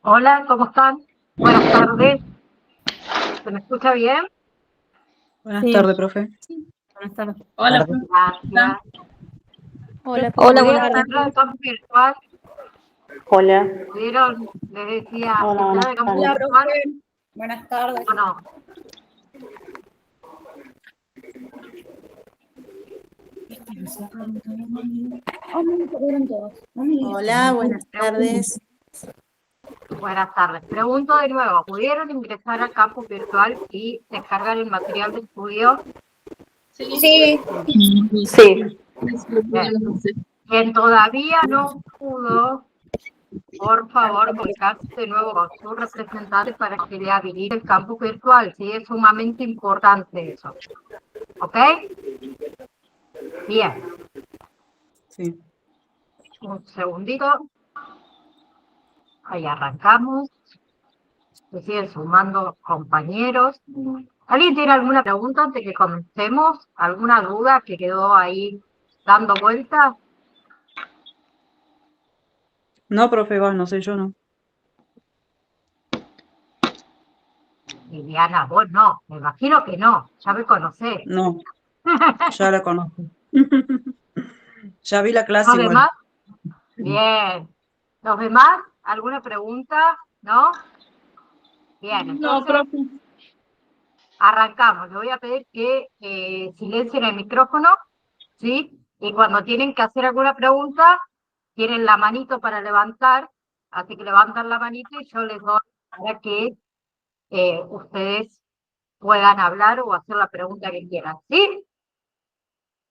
Hola, ¿cómo están? Buenas tardes. ¿Se me escucha bien? Buenas tardes, profe. Buenas tardes. Hola, profe. Gracias. Hola, ¿Pudieron buenas entrar al campo virtual? Hola. ¿Pudieron, les decía, Hola, entrar buenas al campo tardes. virtual Buenas tardes. o no? Hola, buenas tardes. Buenas tardes. Pregunto de nuevo, ¿pudieron ingresar al campo virtual y descargar el material de estudio? Sí. Sí. Bien. Quien todavía no pudo, por favor, comunicarse de nuevo con su representante para que le habilite el campo virtual. Sí, es sumamente importante eso. ¿Ok? Bien. Sí. Un segundito. Ahí arrancamos. Se siguen sumando compañeros. ¿Alguien tiene alguna pregunta antes que comencemos? ¿Alguna duda que quedó ahí dando vuelta? No, profe, no sé, yo no. Viviana, vos no. Me imagino que no. Ya me conocés. No, ya la conozco. Ya vi la clase ¿Los igual. demás? Bien. ¿Los demás? ¿Alguna pregunta? ¿No? Bien, entonces profe. arrancamos. Le voy a pedir que silencien el micrófono, ¿sí? Y cuando tienen que hacer alguna pregunta, tienen la manito para levantar, así que levantan la manito y yo les doy para que ustedes puedan hablar o hacer la pregunta que quieran, ¿sí?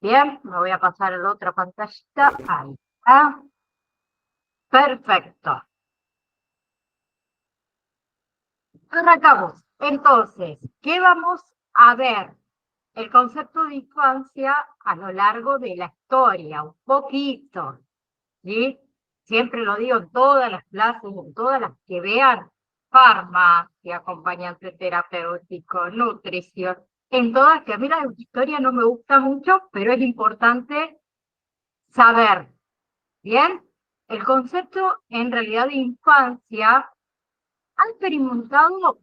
Bien, me voy a pasar a la otra pantallita. Ahí está. Perfecto. Arrancamos. Entonces, ¿qué vamos a ver? El concepto de infancia a lo largo de la historia, un poquito, ¿sí? Siempre lo digo en todas las clases, en todas las que vean, farmacia, acompañante terapéutico, nutrición, en todas, que a mí la historia no me gusta mucho, pero es importante saber, ¿bien? El concepto en realidad de infancia ha experimentado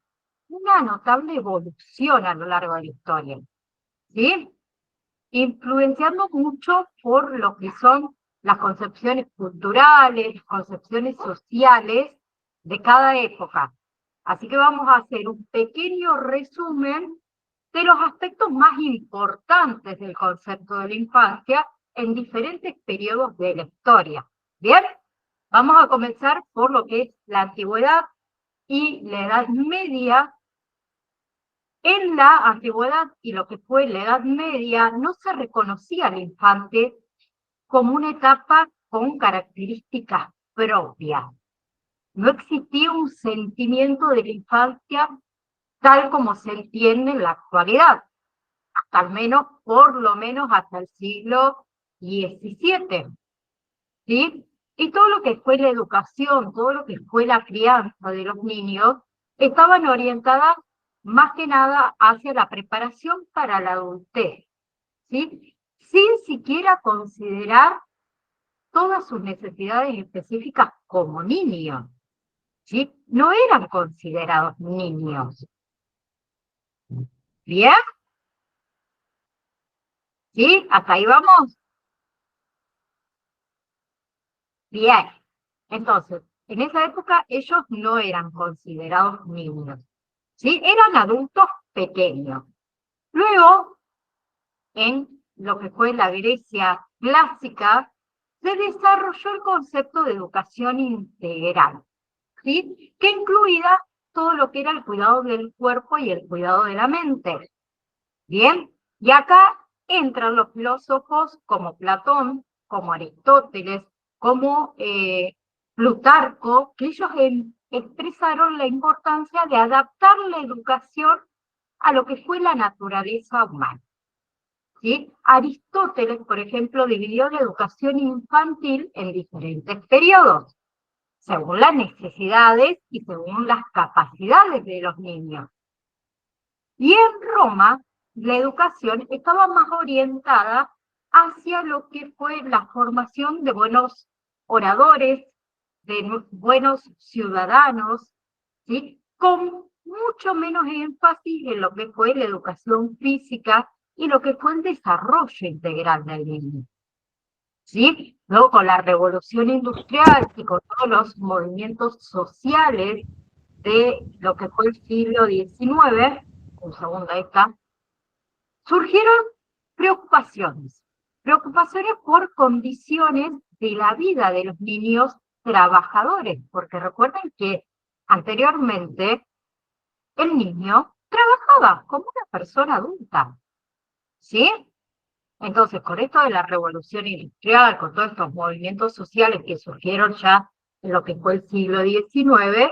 una notable evolución a lo largo de la historia, ¿sí? Influenciando mucho por lo que son las concepciones culturales, las concepciones sociales de cada época. Así que vamos a hacer un pequeño resumen de los aspectos más importantes del concepto de la infancia en diferentes periodos de la historia. ¿Bien? Vamos a comenzar por lo que es la antigüedad y la Edad Media. En la antigüedad y lo que fue la Edad Media, no se reconocía al infante como una etapa con características propias. No existía un sentimiento de la infancia tal como se entiende en la actualidad, hasta al menos, por lo menos hasta el siglo XVII, ¿sí? Y todo lo que fue la educación, todo lo que fue la crianza de los niños, estaban orientadas más que nada hacia la preparación para la adultez, ¿sí? Sin siquiera considerar todas sus necesidades específicas como niños, ¿sí? No eran considerados niños. ¿Bien? ¿Sí? ¿Hasta ahí vamos? Bien. Entonces, en esa época ellos no eran considerados niños, ¿sí? Eran adultos pequeños. Luego, en lo que fue la Grecia clásica, se desarrolló el concepto de educación integral, ¿sí? Que incluía todo lo que era el cuidado del cuerpo y el cuidado de la mente. Bien, y acá entran los filósofos como Platón, como Aristóteles, como Plutarco, que ellos expresaron la importancia de adaptar la educación a lo que fue la naturaleza humana, ¿sí? Aristóteles, por ejemplo, dividió la educación infantil en diferentes periodos. según las necesidades y según las capacidades de los niños. Y en Roma, la educación estaba más orientada hacia lo que fue la formación de buenos oradores, de buenos ciudadanos, ¿sí? Con mucho menos énfasis en lo que fue la educación física y lo que fue el desarrollo integral del niño. ¿Sí? Luego con la revolución industrial y con todos los movimientos sociales de lo que fue el siglo XIX, un segundo ahí está, surgieron preocupaciones por condiciones de la vida de los niños trabajadores, porque recuerden que anteriormente el niño trabajaba como una persona adulta, ¿sí? Entonces, con esto de la revolución industrial, con todos estos movimientos sociales que surgieron ya en lo que fue el siglo XIX,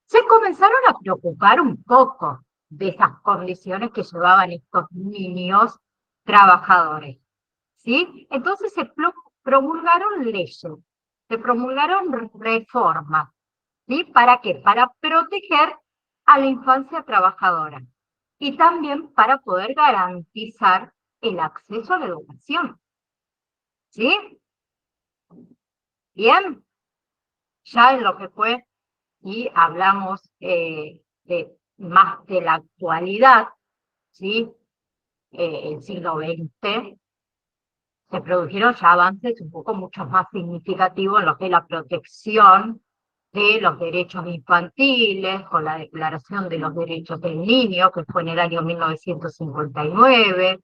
se comenzaron a preocupar un poco de esas condiciones que llevaban estos niños trabajadores, ¿sí? Entonces se promulgaron leyes, se promulgaron reformas, ¿sí? ¿Para qué? Para proteger a la infancia trabajadora y también para poder garantizar el acceso a la educación, ¿sí? Bien, ya en lo que fue, y hablamos más de la actualidad, ¿sí? El siglo XX, se produjeron ya avances un poco mucho más significativos en lo que es la protección de los derechos infantiles, con la Declaración de los Derechos del Niño, que fue en el año 1959,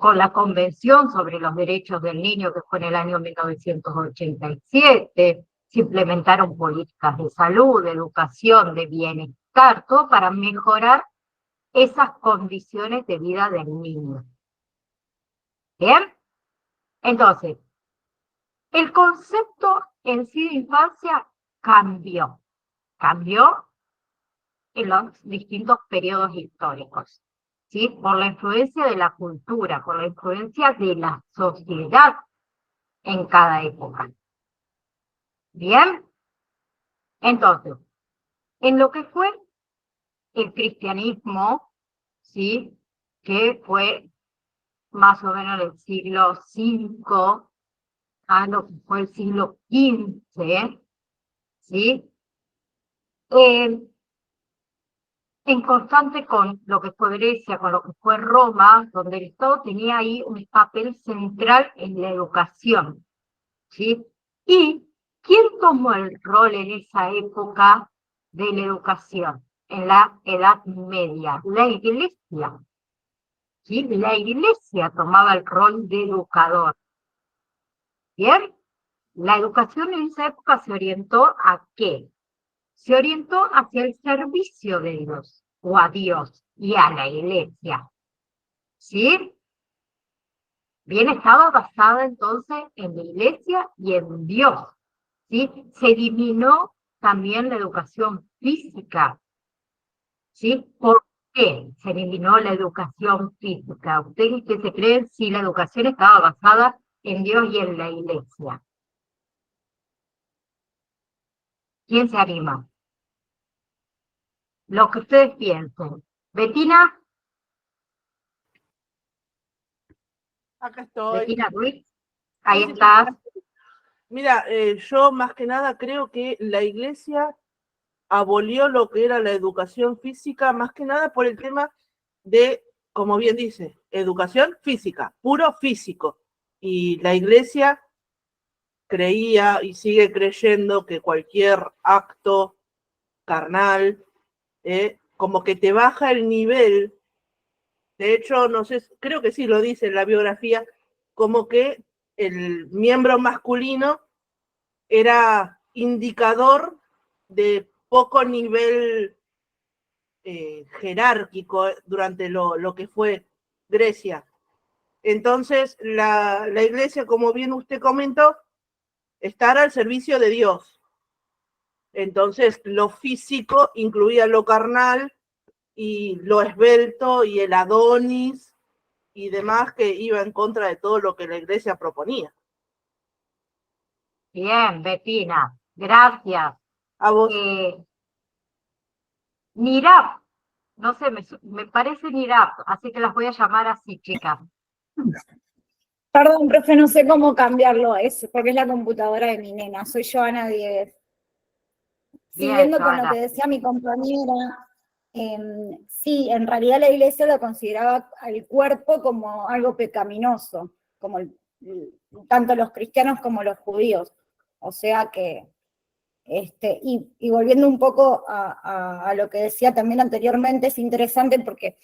con la Convención sobre los Derechos del Niño, que fue en el año 1987, se implementaron políticas de salud, de educación, de bienestar, todo para mejorar esas condiciones de vida del niño. ¿Bien? Entonces, el concepto en sí de infancia cambió en los distintos periodos históricos, ¿sí? Por la influencia de la cultura, por la influencia de la sociedad en cada época. ¿Bien? Entonces, en lo que fue el cristianismo, ¿sí? Que fue más o menos del siglo V a lo que fue el siglo XV, ¿sí? En constante con lo que fue Grecia, con lo que fue Roma, donde el Estado tenía ahí un papel central en la educación, ¿sí? ¿Y quién tomó el rol en esa época de la educación? En la Edad Media, la Iglesia, ¿sí? La Iglesia tomaba el rol de educador. ¿Bien? La educación en esa época se orientó ¿a qué? Se orientó hacia el servicio de Dios, o a Dios y a la Iglesia. ¿Sí? Bien, estaba basada entonces en la Iglesia y en Dios. ¿Sí? Se eliminó también la educación física. ¿Sí? ¿Por qué se eliminó la educación física? ¿Ustedes qué se creen si la educación estaba basada en Dios y en la Iglesia? ¿Quién se anima? Lo que ustedes piensen. Betina, Acá estoy. Betina Ruiz, ahí Sí, sí, estás. Mira, yo más que nada creo que la iglesia abolió lo que era la educación física, más que nada por el tema de, como bien dice, educación física, puro físico. Y la iglesia creía y sigue creyendo que cualquier acto carnal, como que te baja el nivel. De hecho, no sé, creo que sí lo dice en la biografía, como que el miembro masculino era indicador de poco nivel jerárquico durante lo que fue Grecia. Entonces, la iglesia, como bien usted comentó, estará al servicio de Dios. Entonces, lo físico incluía lo carnal y lo esbelto y el Adonis y demás que iba en contra de todo lo que la iglesia proponía. Bien, Betina. Gracias. A vos. Nirap, no sé, me parece Nirap, así que las voy a llamar así, chicas. Perdón, profe, no sé cómo cambiarlo, porque es la computadora de mi nena. Soy Joana Diegues. Bien, Siguiendo con lo Joana. que decía mi compañera, sí, en realidad la iglesia lo consideraba al cuerpo como algo pecaminoso, como tanto los cristianos como los judíos. O sea que, y volviendo un poco a lo que decía también anteriormente, es interesante porque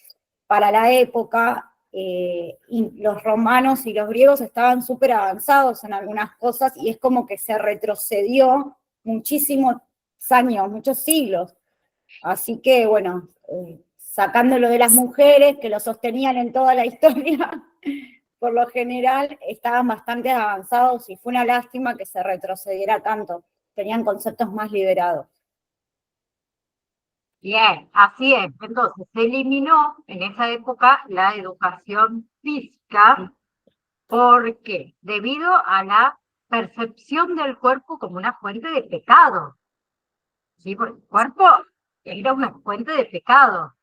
para la época y los romanos y los griegos estaban súper avanzados en algunas cosas y es como que se retrocedió muchísimos años, muchos siglos. Así que, bueno, sacándolo de las mujeres que lo sostenían en toda la historia, por lo general estaban bastante avanzados y fue una lástima que se retrocediera tanto. Tenían conceptos más liberados. Bien, así es. Entonces, se eliminó en esa época la educación física. ¿Por qué? Debido a la percepción del cuerpo como una fuente de pecado. ¿Sí? Porque el cuerpo era una fuente de pecado.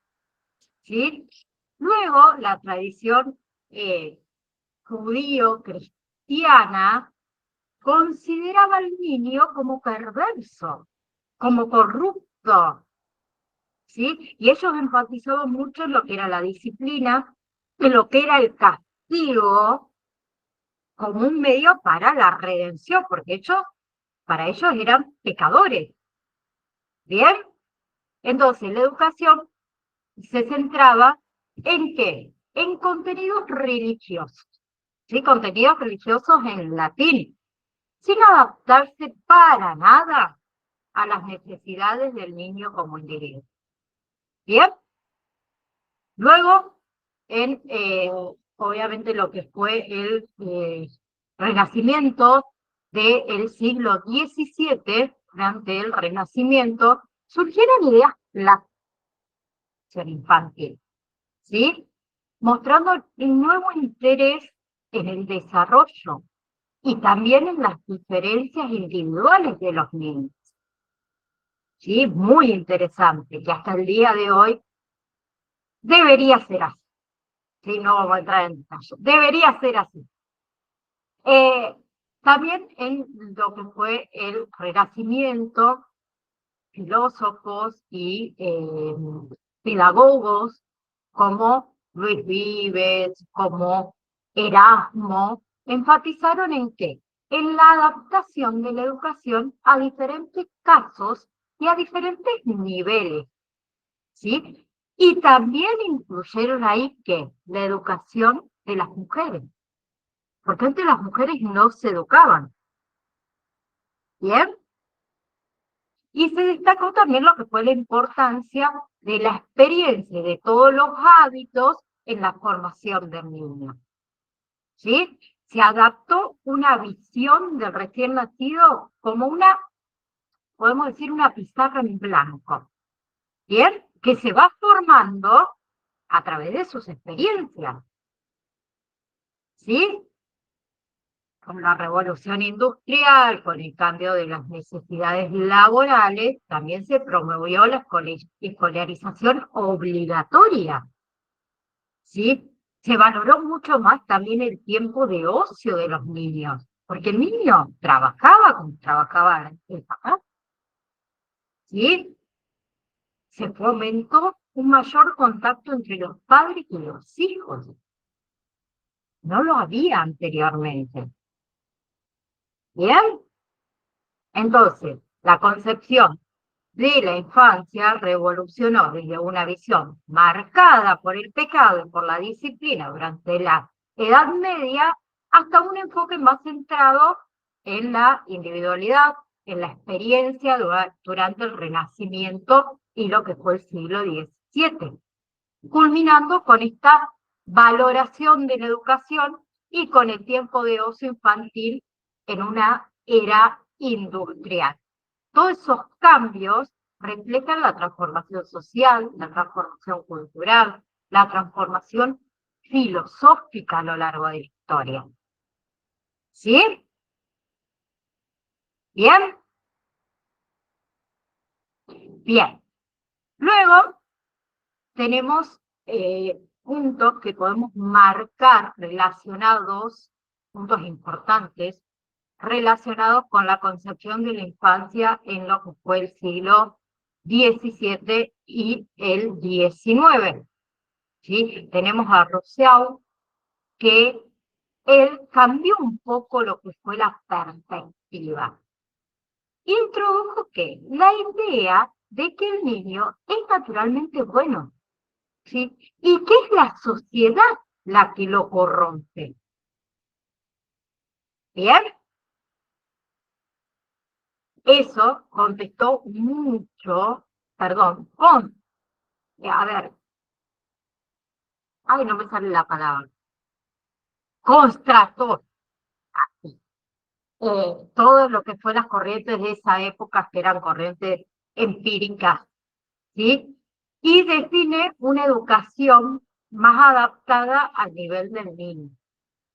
¿Sí? Luego, la tradición judío-cristiana consideraba al niño como perverso, como corrupto. ¿Sí? Y ellos enfatizaban mucho en lo que era la disciplina, en lo que era el castigo, como un medio para la redención, porque para ellos eran pecadores. ¿Bien? Entonces, la educación se centraba ¿en qué? En contenidos religiosos, ¿sí? Contenidos religiosos en latín, sin adaptarse para nada a las necesidades del niño como individuo. ¿Bien? Luego, obviamente lo que fue el Renacimiento del siglo XVII, durante el Renacimiento, surgieron ideas plásticas infantil, ¿sí? Mostrando un nuevo interés en el desarrollo y también en las diferencias individuales de los niños. ¿Sí? Muy interesante, que hasta el día de hoy debería ser así. ¿Sí? No vamos a entrar en detalle. Debería ser así. También en lo que fue el Renacimiento, filósofos y pedagogos como Luis Vives, como Erasmo, enfatizaron en qué? En la adaptación de la educación a diferentes casos y a diferentes niveles, ¿sí? Y también incluyeron ahí que la educación de las mujeres, porque antes las mujeres no se educaban, ¿bien? Y se destacó también lo que fue la importancia de la experiencia de todos los hábitos en la formación del niño. ¿Sí? Se adaptó una visión del recién nacido como podemos decir, una pizarra en blanco. ¿Bien? Que se va formando a través de sus experiencias. ¿Sí? Con la revolución industrial, con el cambio de las necesidades laborales, también se promovió la escolarización obligatoria, ¿sí? Se valoró mucho más también el tiempo de ocio de los niños, porque el niño trabajaba como trabajaba el papá, ¿sí? Se fomentó un mayor contacto entre los padres y los hijos. No lo había anteriormente. ¿Bien? Entonces, la concepción de la infancia revolucionó desde una visión marcada por el pecado y por la disciplina durante la Edad Media hasta un enfoque más centrado en la individualidad, en la experiencia durante el Renacimiento y lo que fue el siglo XVII, culminando con esta valoración de la educación y con el tiempo de ocio infantil en una era industrial. Todos esos cambios reflejan la transformación social, la transformación cultural, la transformación filosófica a lo largo de la historia. ¿Sí? ¿Bien? Bien. Luego tenemos puntos que podemos marcar relacionados, puntos importantes, relacionados con la concepción de la infancia en lo que fue el siglo XVII y el XIX. ¿Sí? Tenemos a Rousseau, que él cambió un poco lo que fue la perspectiva. Introdujo que la idea de que el niño es naturalmente bueno, ¿sí? Y que es la sociedad la que lo corrompe. ¿Bien? Eso contestó mucho, perdón, a ver, ay, no me sale la palabra, constató todo lo que fue las corrientes de esa época, que eran corrientes empíricas, ¿sí? Y define una educación más adaptada al nivel del niño,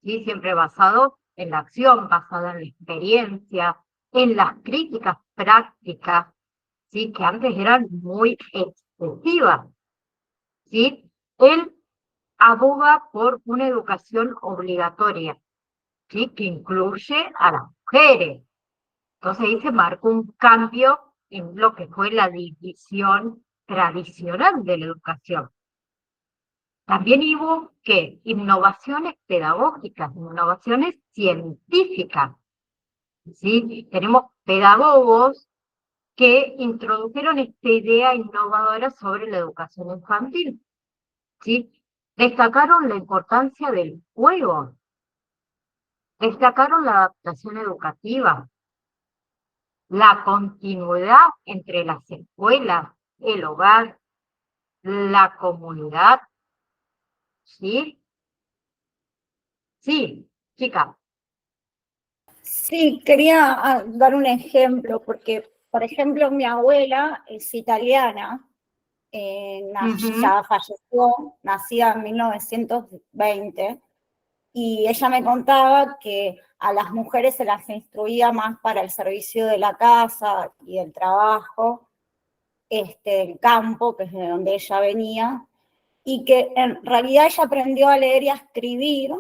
¿sí? Siempre basado en la acción, basado en la experiencia, en las críticas prácticas, ¿sí? Que antes eran muy excesivas, ¿sí? Él aboga por una educación obligatoria, ¿sí? Que incluye a las mujeres. Entonces ahí se marcó un cambio en lo que fue la división tradicional de la educación. También hubo ¿qué? Innovaciones pedagógicas, innovaciones científicas, ¿sí? Tenemos pedagogos que introdujeron esta idea innovadora sobre la educación infantil, ¿sí? Destacaron la importancia del juego, destacaron la adaptación educativa, la continuidad entre las escuelas, el hogar, la comunidad, ¿sí? Sí, chica. Sí, quería dar un ejemplo, porque, por ejemplo, mi abuela es italiana, ya falleció, nacida en 1920, y ella me contaba que a las mujeres se las instruía más para el servicio de la casa y el trabajo, el campo, que es de donde ella venía, y que en realidad ella aprendió a leer y a escribir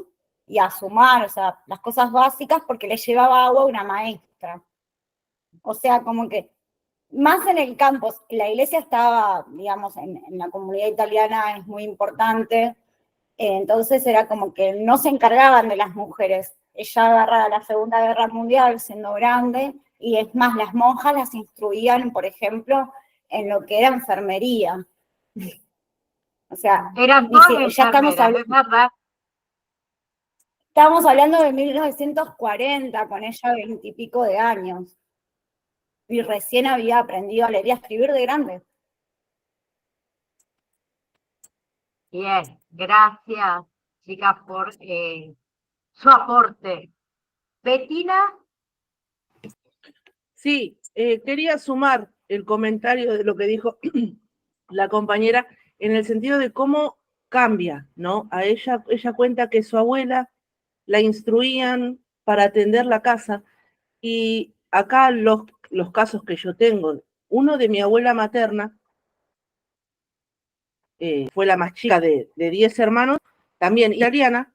y a sumar, o sea, las cosas básicas, porque le llevaba agua a una maestra. O sea, como que más en el campo, la iglesia estaba, digamos, en la comunidad italiana es muy importante, entonces era como que no se encargaban de las mujeres. Ella agarra la Segunda Guerra Mundial siendo grande, y es más, las monjas las instruían, por ejemplo, en lo que era enfermería. O sea, Eran todas ya enfermeras, es verdad. estamos hablando de 1940, con ella 20 y pico de años. Y recién había aprendido a leer y a escribir de grande. Bien, gracias, chicas, por su aporte. Betina, Sí, quería sumar el comentario de lo que dijo la compañera en el sentido de cómo cambia, ¿no? A ella cuenta que su abuela la instruían para atender la casa, y acá los casos que yo tengo, uno de mi abuela materna, fue la más chica de 10 hermanos, también italiana,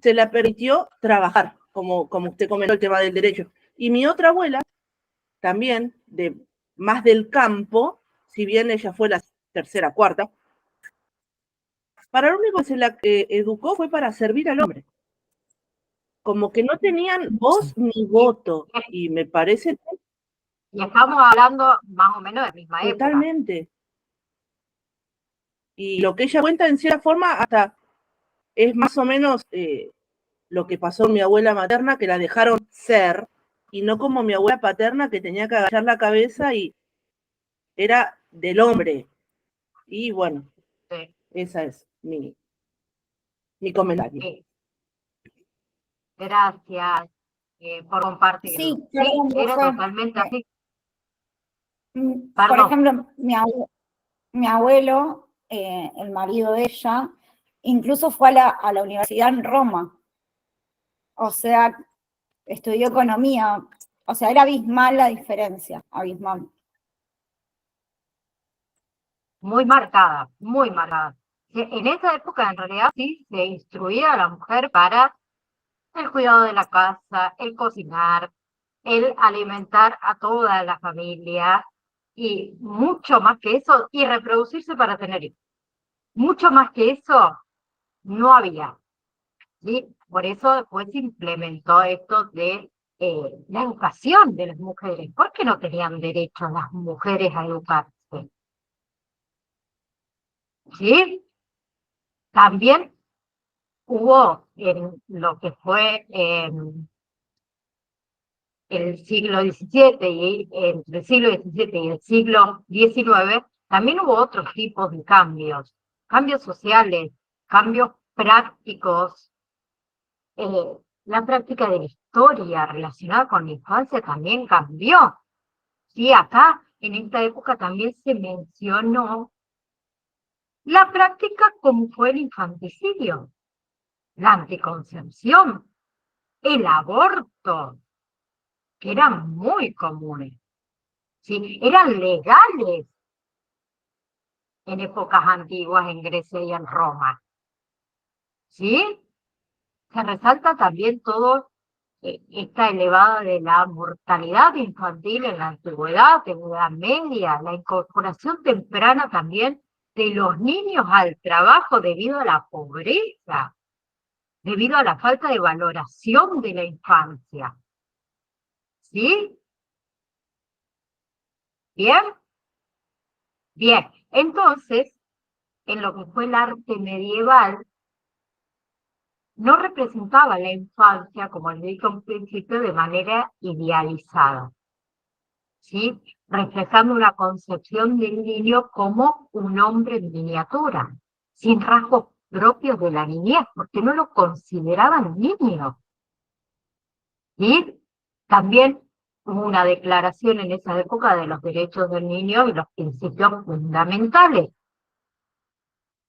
se la permitió trabajar, como usted comentó el tema del derecho. Y mi otra abuela, también más del campo, si bien ella fue la tercera, cuarta, para lo único que se la educó fue para servir al hombre. Como que no tenían voz ni voto, y me parece y estamos hablando más o menos de la misma época. totalmente. Y lo que ella cuenta, en cierta forma, hasta es más o menos lo que pasó con mi abuela materna, que la dejaron ser, y no como mi abuela paterna, que tenía que agachar la cabeza y era del hombre. Y bueno, Sí, esa es mi comentario. sí. Gracias por compartir. Sí, Sí, perdón, era Rosa. totalmente así. Por Perdón. ejemplo, mi abuelo, el marido de ella, incluso fue a la universidad en Roma. O sea, estudió economía. O sea, era abismal la diferencia, abismal. muy marcada, muy marcada. En esa época, en realidad, sí se instruía a la mujer para el cuidado de la casa, el cocinar, el alimentar a toda la familia y mucho más que eso, y reproducirse para tener hijos. Mucho más que eso no había. ¿Sí? Por eso después se implementó esto de la educación de las mujeres. ¿Por qué no tenían derecho las mujeres a educarse? ¿Sí? También hubo en lo que fue el siglo XVII y entre el siglo XVII y el siglo XIX, también hubo otros tipos de cambios sociales, cambios prácticos. La práctica de la historia relacionada con la infancia también cambió. Sí, acá en esta época también se mencionó la práctica como fue el infanticidio, la anticoncepción, el aborto, que eran muy comunes, ¿sí? Eran legales en épocas antiguas en Grecia y en Roma, ¿sí? Se resalta también todo esta elevada de la mortalidad infantil en la antigüedad, en la Edad Media, la incorporación temprana también de los niños al trabajo debido a la pobreza, debido a la falta de valoración de la infancia. ¿Sí? ¿Bien? Bien. Entonces, en lo que fue el arte medieval, no representaba la infancia, como les dije un principio, de manera idealizada, ¿sí? Reflejando una concepción del niño como un hombre en miniatura, sin rasgos propios de la niñez, porque no lo consideraban niño. Y también hubo una declaración en esa época de los derechos del niño y los principios fundamentales.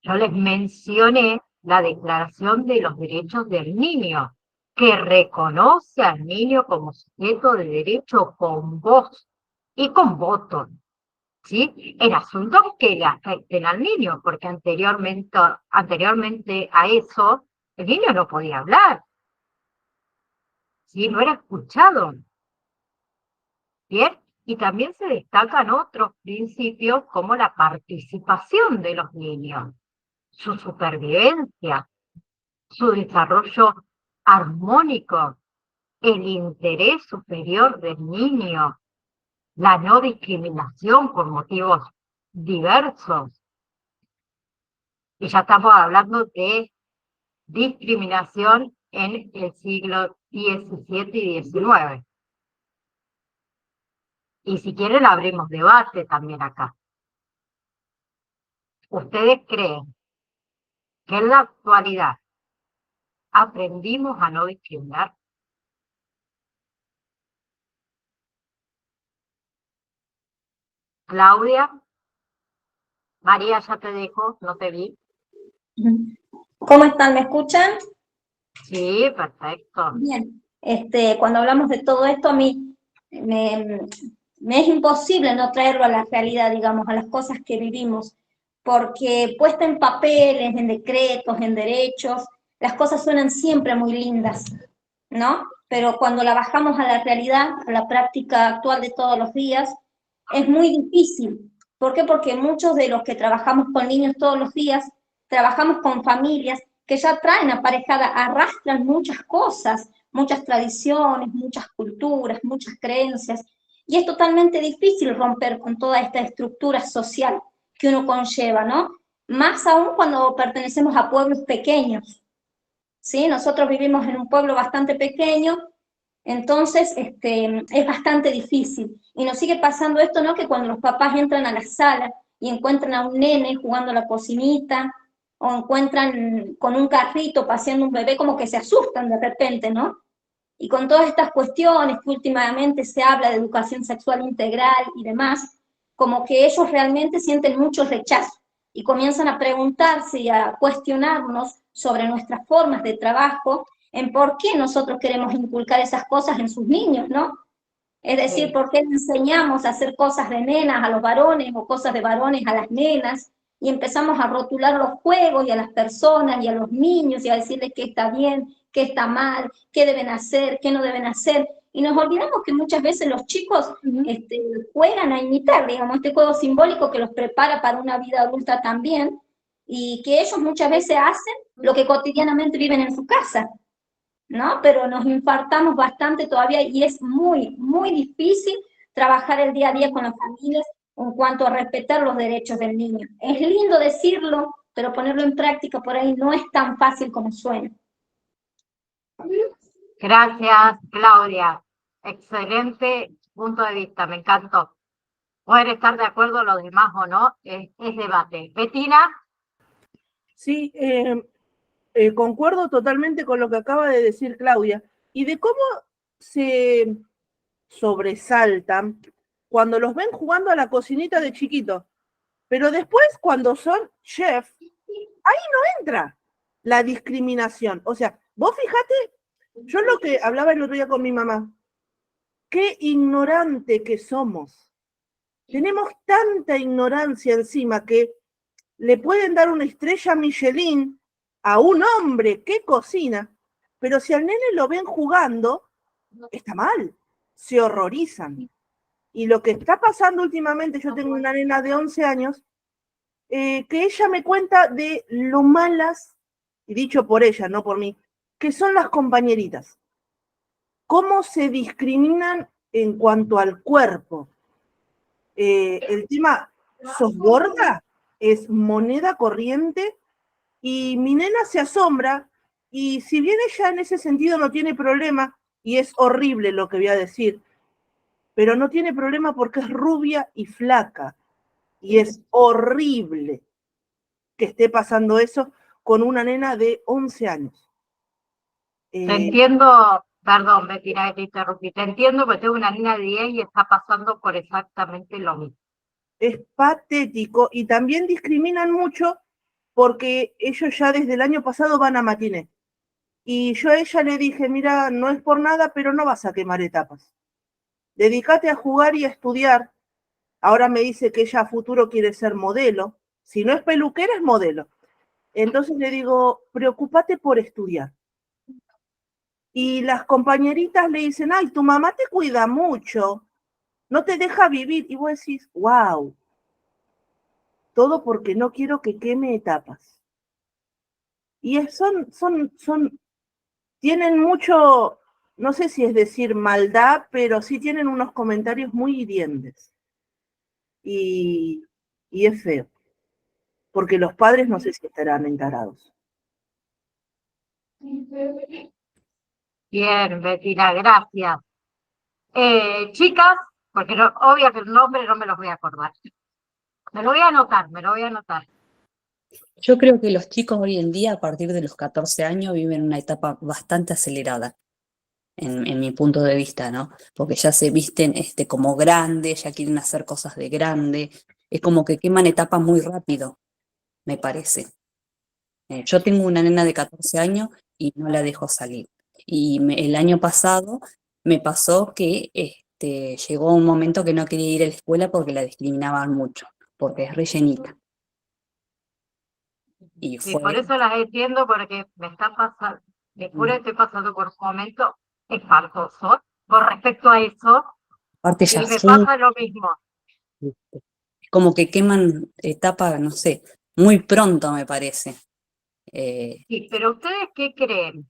Yo les mencioné la Declaración de los Derechos del Niño, que reconoce al niño como sujeto de derecho con voz y con voto, ¿sí? En asuntos que le afecten al niño, porque anteriormente a eso, el niño no podía hablar, ¿sí? No era escuchado, ¿bien? Y también se destacan otros principios como la participación de los niños, su supervivencia, su desarrollo armónico, el interés superior del niño, la no discriminación por motivos diversos. Y ya estamos hablando de discriminación en el siglo XVII y XIX. Y si quieren abrimos debate también acá. ¿Ustedes creen que en la actualidad aprendimos a no discriminar? Claudia, María, ya te dejo, no te vi. ¿Cómo están? ¿Me escuchan? Sí, perfecto. Bien. Cuando hablamos de todo esto, a mí me es imposible no traerlo a la realidad, digamos, a las cosas que vivimos, porque puesta en papeles, en decretos, en derechos, las cosas suenan siempre muy lindas, ¿no? Pero cuando la bajamos a la realidad, a la práctica actual de todos los días, es muy difícil. ¿Por qué? Porque muchos de los que trabajamos con niños todos los días, trabajamos con familias que ya traen aparejada, arrastran muchas cosas, muchas tradiciones, muchas culturas, muchas creencias, y es totalmente difícil romper con toda esta estructura social que uno conlleva, ¿no? Más aún cuando pertenecemos a pueblos pequeños, ¿sí? Nosotros vivimos en un pueblo bastante pequeño, entonces es bastante difícil. Y nos sigue pasando esto, ¿no? Que cuando los papás entran a la sala y encuentran a un nene jugando a la cocinita, o encuentran con un carrito paseando un bebé, como que se asustan de repente, ¿no? Y con todas estas cuestiones que últimamente se habla de educación sexual integral y demás, como que ellos realmente sienten mucho rechazo y comienzan a preguntarse y a cuestionarnos sobre nuestras formas de trabajo, en por qué nosotros queremos inculcar esas cosas en sus niños, ¿no? Es decir, Sí. ¿por qué le enseñamos a hacer cosas de nenas a los varones o cosas de varones a las nenas? Y empezamos a rotular los juegos y a las personas y a los niños y a decirles qué está bien, qué está mal, qué deben hacer, qué no deben hacer. Y nos olvidamos que muchas veces los chicos juegan a imitar, digamos, este juego simbólico que los prepara para una vida adulta también, y que ellos muchas veces hacen lo que cotidianamente viven en su casa, ¿no? Pero nos infartamos bastante todavía y es muy, muy difícil trabajar el día a día con las familias en cuanto a respetar los derechos del niño. Es lindo decirlo, pero ponerlo en práctica por ahí no es tan fácil como suena. Gracias, Claudia. Excelente punto de vista, me encantó. Pueden estar de acuerdo los demás o no, es debate. Betina, Sí, concuerdo totalmente con lo que acaba de decir Claudia y de cómo se sobresaltan cuando los ven jugando a la cocinita de chiquito. Pero después, cuando son chef, ahí no entra la discriminación. O sea, vos fíjate, yo lo que hablaba el otro día con mi mamá, qué ignorante que somos. Tenemos tanta ignorancia encima que le pueden dar una estrella Michelin a un hombre que cocina, pero si al nene lo ven jugando, está mal, se horrorizan. Y lo que está pasando últimamente, yo tengo una nena de 11 años, que ella me cuenta de lo malas, y dicho por ella, no por mí, que son las compañeritas. Cómo se discriminan en cuanto al cuerpo. El tema, sos gorda, es moneda corriente, y mi nena se asombra, y si bien ella en ese sentido no tiene problema, y es horrible lo que voy a decir, pero no tiene problema porque es rubia y flaca, y es horrible que esté pasando eso con una nena de 11 años. te entiendo, perdón, Betina, que te interrumpí, te entiendo porque tengo una niña de 10 y está pasando por exactamente lo mismo. Es patético y también discriminan mucho porque ellos ya desde el año pasado van a matiné. Y yo a ella le dije, mira, no es por nada, pero no vas a quemar etapas. Dedícate a jugar y a estudiar. Ahora me dice que ella a futuro quiere ser modelo. Si no es peluquera, es modelo. Entonces le digo, preocúpate por estudiar. Y las compañeritas le dicen, ay, tu mamá te cuida mucho, no te deja vivir. Y vos decís, wow, todo porque no quiero que queme etapas. Y tienen mucho, no sé si es decir maldad, pero sí tienen unos comentarios muy hirientes. Y es feo, porque los padres no sé si estarán encarados. Bien, Betina, gracias. Chicas, porque no, obvio que el nombre no me los voy a acordar. Me lo voy a anotar, me lo voy a anotar. Yo creo que los chicos hoy en día, a partir de los 14 años, viven una etapa bastante acelerada, en mi punto de vista, ¿no? Porque ya se visten como grandes, ya quieren hacer cosas de grande, es como que queman etapas muy rápido, me parece. Yo tengo una nena de 14 años y no la dejo salir. Y el año pasado me pasó que llegó un momento que no quería ir a la escuela porque la discriminaban mucho, porque es rellenita. Y Y por fue, eso las entiendo, porque me está pasando, me juro que estoy pasando por un momento espantoso con respecto a eso, aparte ya y me fue, pasa lo mismo. como que queman etapas, no sé, muy pronto me parece. Sí, pero ¿ustedes qué creen?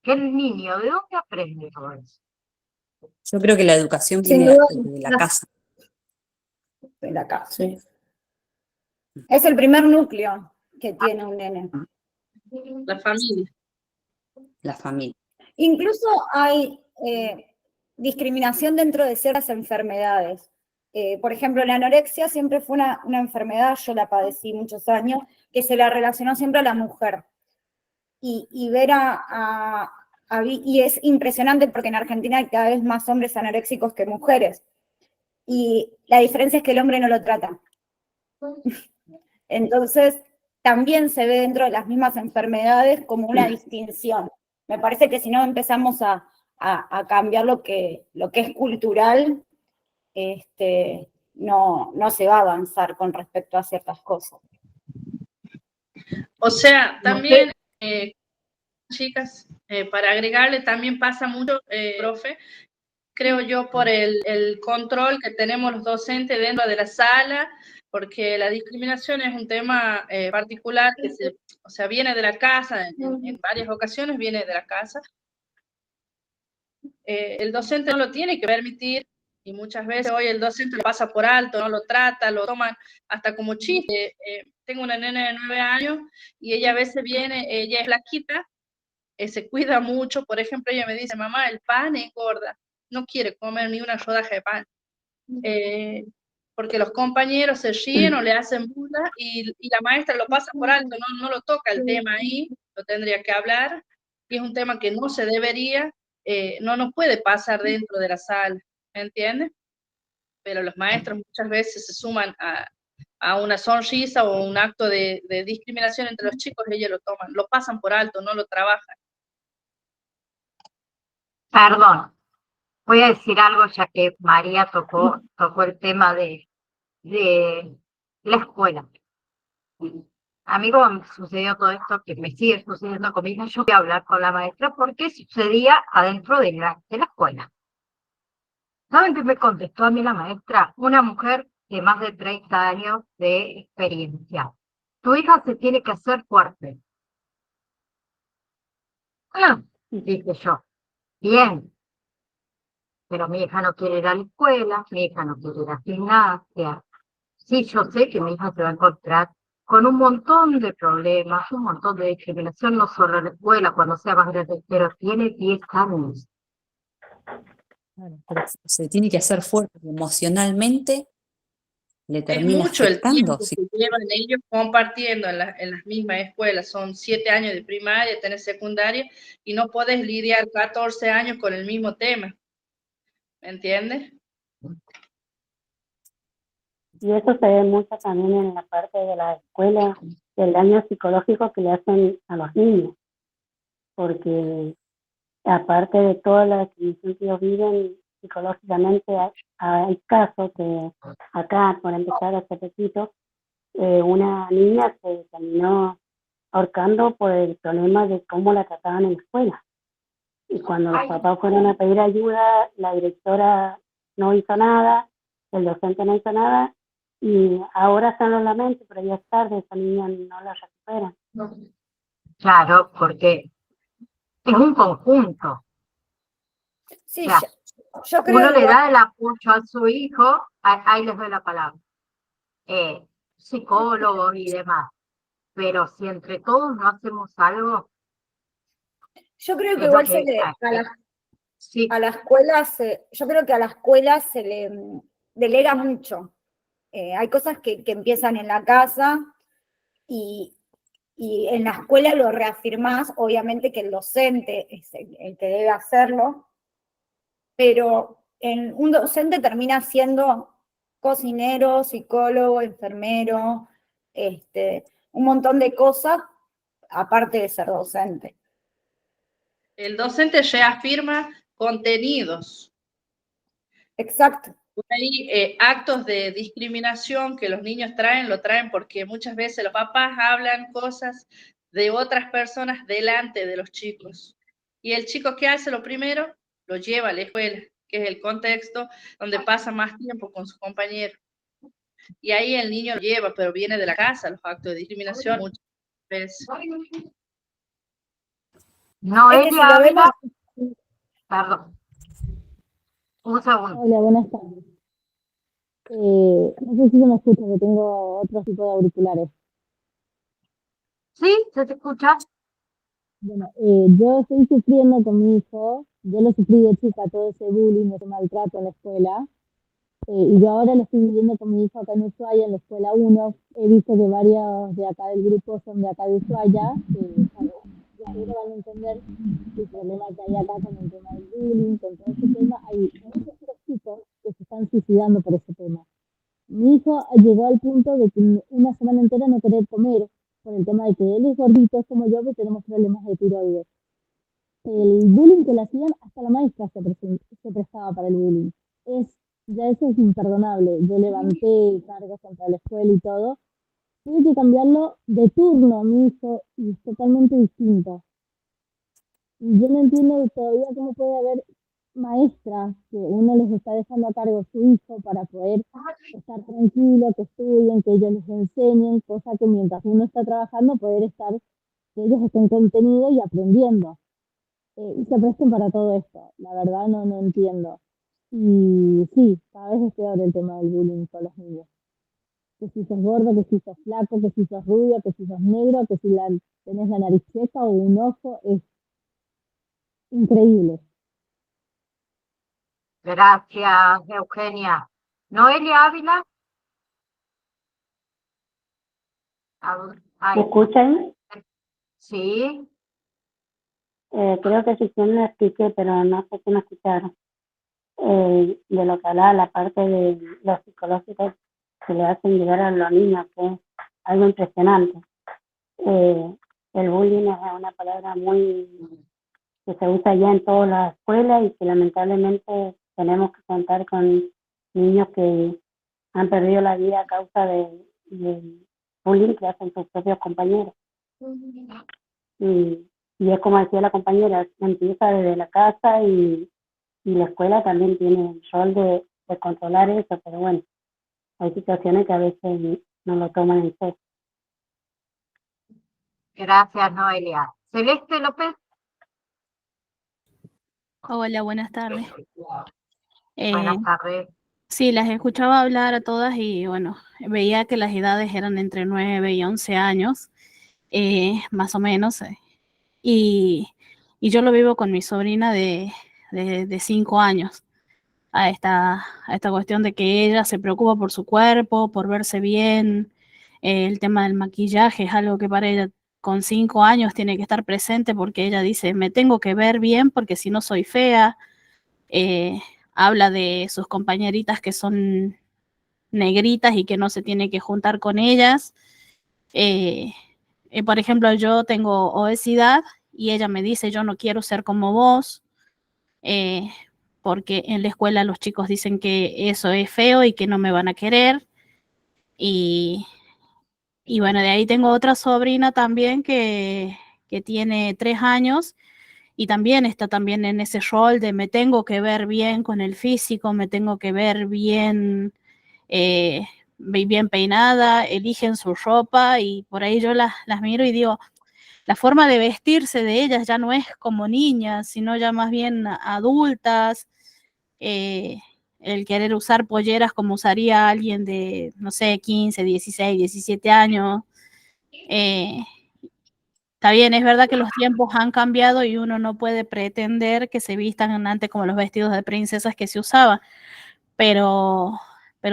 Que el niño, ¿de dónde aprende todo eso? Yo creo que la educación Sin viene duda, de la casa. de la casa. Sí. Es el primer núcleo que tiene un nene. La familia. La familia. Incluso hay discriminación dentro de ciertas enfermedades. Por ejemplo, la anorexia siempre fue una enfermedad, yo la padecí muchos años, que se la relacionó siempre a la mujer. Y ver y es impresionante porque en Argentina hay cada vez más hombres anoréxicos que mujeres. Y la diferencia es que el hombre no lo trata. Entonces, también se ve dentro de las mismas enfermedades como una distinción. Me parece que si no empezamos a a cambiar lo que es cultural, no se va a avanzar con respecto a ciertas cosas. O sea, también, chicas, para agregarle, también pasa mucho, profe, creo yo, por el control que tenemos los docentes dentro de la sala, porque la discriminación es un tema particular que viene de la casa, en varias ocasiones viene de la casa. El docente no lo tiene que permitir, y muchas veces hoy el docente lo pasa por alto, no lo trata, lo toman hasta como chiste. Tengo una nena de 9 años y ella a veces viene, ella es flaquita, se cuida mucho. Por ejemplo, ella me dice: mamá, el pan engorda, no quiere comer ni una rodaja de pan, porque los compañeros se ríen o le hacen burla y la maestra lo pasa por alto, no lo toca el tema ahí, lo tendría que hablar, y es un tema que no se debería, no nos puede pasar dentro de la sala, ¿me entiendes? Pero los maestros muchas veces se suman a una sonrisa o un acto de discriminación entre los chicos, ellos lo toman, lo pasan por alto, no lo trabajan. Perdón, voy a decir algo ya que María tocó el tema de la escuela. A mí, como me sucedió todo esto, que me sigue sucediendo con mi hija, yo voy a hablar con la maestra porque sucedía adentro de la escuela. ¿Saben qué me contestó a mí la maestra? Una mujer de más de 30 años de experiencia. Tu hija se tiene que hacer fuerte. Dije yo, bien, pero mi hija no quiere ir a la escuela, mi hija no quiere ir a gimnasia. Sí, yo sé que mi hija se va a encontrar con un montón de problemas, un montón de discriminación, no solo en la escuela, cuando sea más grande, pero tiene 10 años. Claro, pero se tiene que hacer fuerte emocionalmente, le Es termina mucho el afectando. tiempo que llevan ellos compartiendo en las mismas escuelas. Son 7 años de primaria, tenés secundaria, y no podés lidiar 14 años con el mismo tema. ¿Me entiendes? Y eso se ve mucho también en la parte de la escuela, del daño psicológico que le hacen a los niños. Porque aparte de toda la discriminación que ellos viven psicológicamente, hay casos que acá, por empezar hace poquito, una niña se terminó ahorcando por el problema de cómo la trataban en la escuela. Y cuando los papás fueron a pedir ayuda, la directora no hizo nada, el docente no hizo nada, y ahora están los lamentos, pero ya es tarde, esa niña no la recuperan. Claro, porque es un conjunto. Sí, O sea, yo creo uno le igual, da el apoyo a su hijo, ahí les doy la palabra, psicólogos y demás, pero si entre todos no hacemos algo, yo creo que es lo igual que sí, a la escuela yo creo que a la escuela se le delega mucho. Hay cosas que empiezan en la casa y en la escuela lo reafirmás, obviamente que el docente es el que debe hacerlo, pero un docente termina siendo cocinero, psicólogo, enfermero, un montón de cosas aparte de ser docente. El docente reafirma contenidos. Exacto. Hay actos de discriminación que los niños traen, lo traen porque muchas veces los papás hablan cosas de otras personas delante de los chicos. Y el chico, ¿qué hace? Lo primero, lo lleva a la escuela, que es el contexto donde pasa más tiempo con su compañero. Y ahí el niño lo lleva, pero viene de la casa, los actos de discriminación muchas veces. no, Es que si ella lo vemos, habla, perdón, un segundo. Hola, buenas tardes. No sé si se me escucha, que tengo otro tipo de auriculares. ¿Sí? ¿Se te escucha? Bueno, yo estoy sufriendo con mi hijo, yo lo sufrí de chica, todo ese bullying, ese maltrato en la escuela, y yo ahora lo estoy viviendo con mi hijo acá en Ushuaia, en la escuela 1. He visto que varios de acá del grupo son de acá de Ushuaia, claro, ya seguro van a entender el problema que hay acá con el tema del bullying, con todo ese tema. Hay muchos chicos que se están suicidando por ese tema. Mi hijo llegó al punto de que una semana entera no querer comer por el tema de que él es gordito, es como yo, que tenemos problemas de tiroides. el bullying que le hacían, hasta la maestra se prestaba para el bullying. Ya eso es imperdonable. Yo levanté cargos contra la escuela y todo. Tuve que cambiarlo de turno a mi hijo y es totalmente distinto. Y yo no entiendo todavía cómo puede haber maestras que uno les está dejando a cargo a su hijo para poder estar tranquilo, que estudien, que ellos les enseñen, cosa que mientras uno está trabajando, que ellos estén contenidos y aprendiendo. Y se presten para todo esto. La verdad no entiendo. Y sí, cada vez es peor el tema del bullying con los niños. Que si sos gordo, que si sos flaco, que si sos rubio, que si sos negro, que si tenés la nariz seca o un ojo, es increíble. Gracias, Eugenia. Noelia Ávila. ¿Me escuchan? Sí. Creo que sí que me expliqué, pero no sé si me escucharon. De lo que hablaba, la parte de los psicológicos que le hacen llegar a los niños, que es algo impresionante. El bullying es una palabra que se usa ya en todas las escuelas y que lamentablemente tenemos que contar con niños que han perdido la vida a causa de bullying que hacen sus propios compañeros. Y es como decía la compañera, empieza desde la casa y la escuela también tiene el rol de controlar eso, pero bueno, hay situaciones que a veces no lo toman en serio. Gracias, Noelia. Celeste López. Hola, buenas tardes. Buenas tardes. Sí, las escuchaba hablar a todas y bueno, veía que las edades eran entre 9 y 11 años, más o menos. Y yo lo vivo con mi sobrina de 5 años, a esta cuestión de que ella se preocupa por su cuerpo, por verse bien. El tema del maquillaje es algo que para ella con 5 años tiene que estar presente porque ella dice, me tengo que ver bien porque si no soy fea. Habla de sus compañeritas que son negritas y que no se tiene que juntar con ellas. Por ejemplo, yo tengo obesidad y ella me dice, yo no quiero ser como vos, porque en la escuela los chicos dicen que eso es feo y que no me van a querer. Y bueno, de ahí tengo otra sobrina también que tiene 3 años y también está también en ese rol de me tengo que ver bien con el físico, me tengo que ver bien, bien peinada, eligen su ropa y por ahí yo las miro y digo, la forma de vestirse de ellas ya no es como niñas, sino ya más bien adultas. El querer usar polleras como usaría alguien de, no sé, 15, 16, 17 años. Está bien, es verdad que los tiempos han cambiado y uno no puede pretender que se vistan antes como los vestidos de princesas que se usaba, pero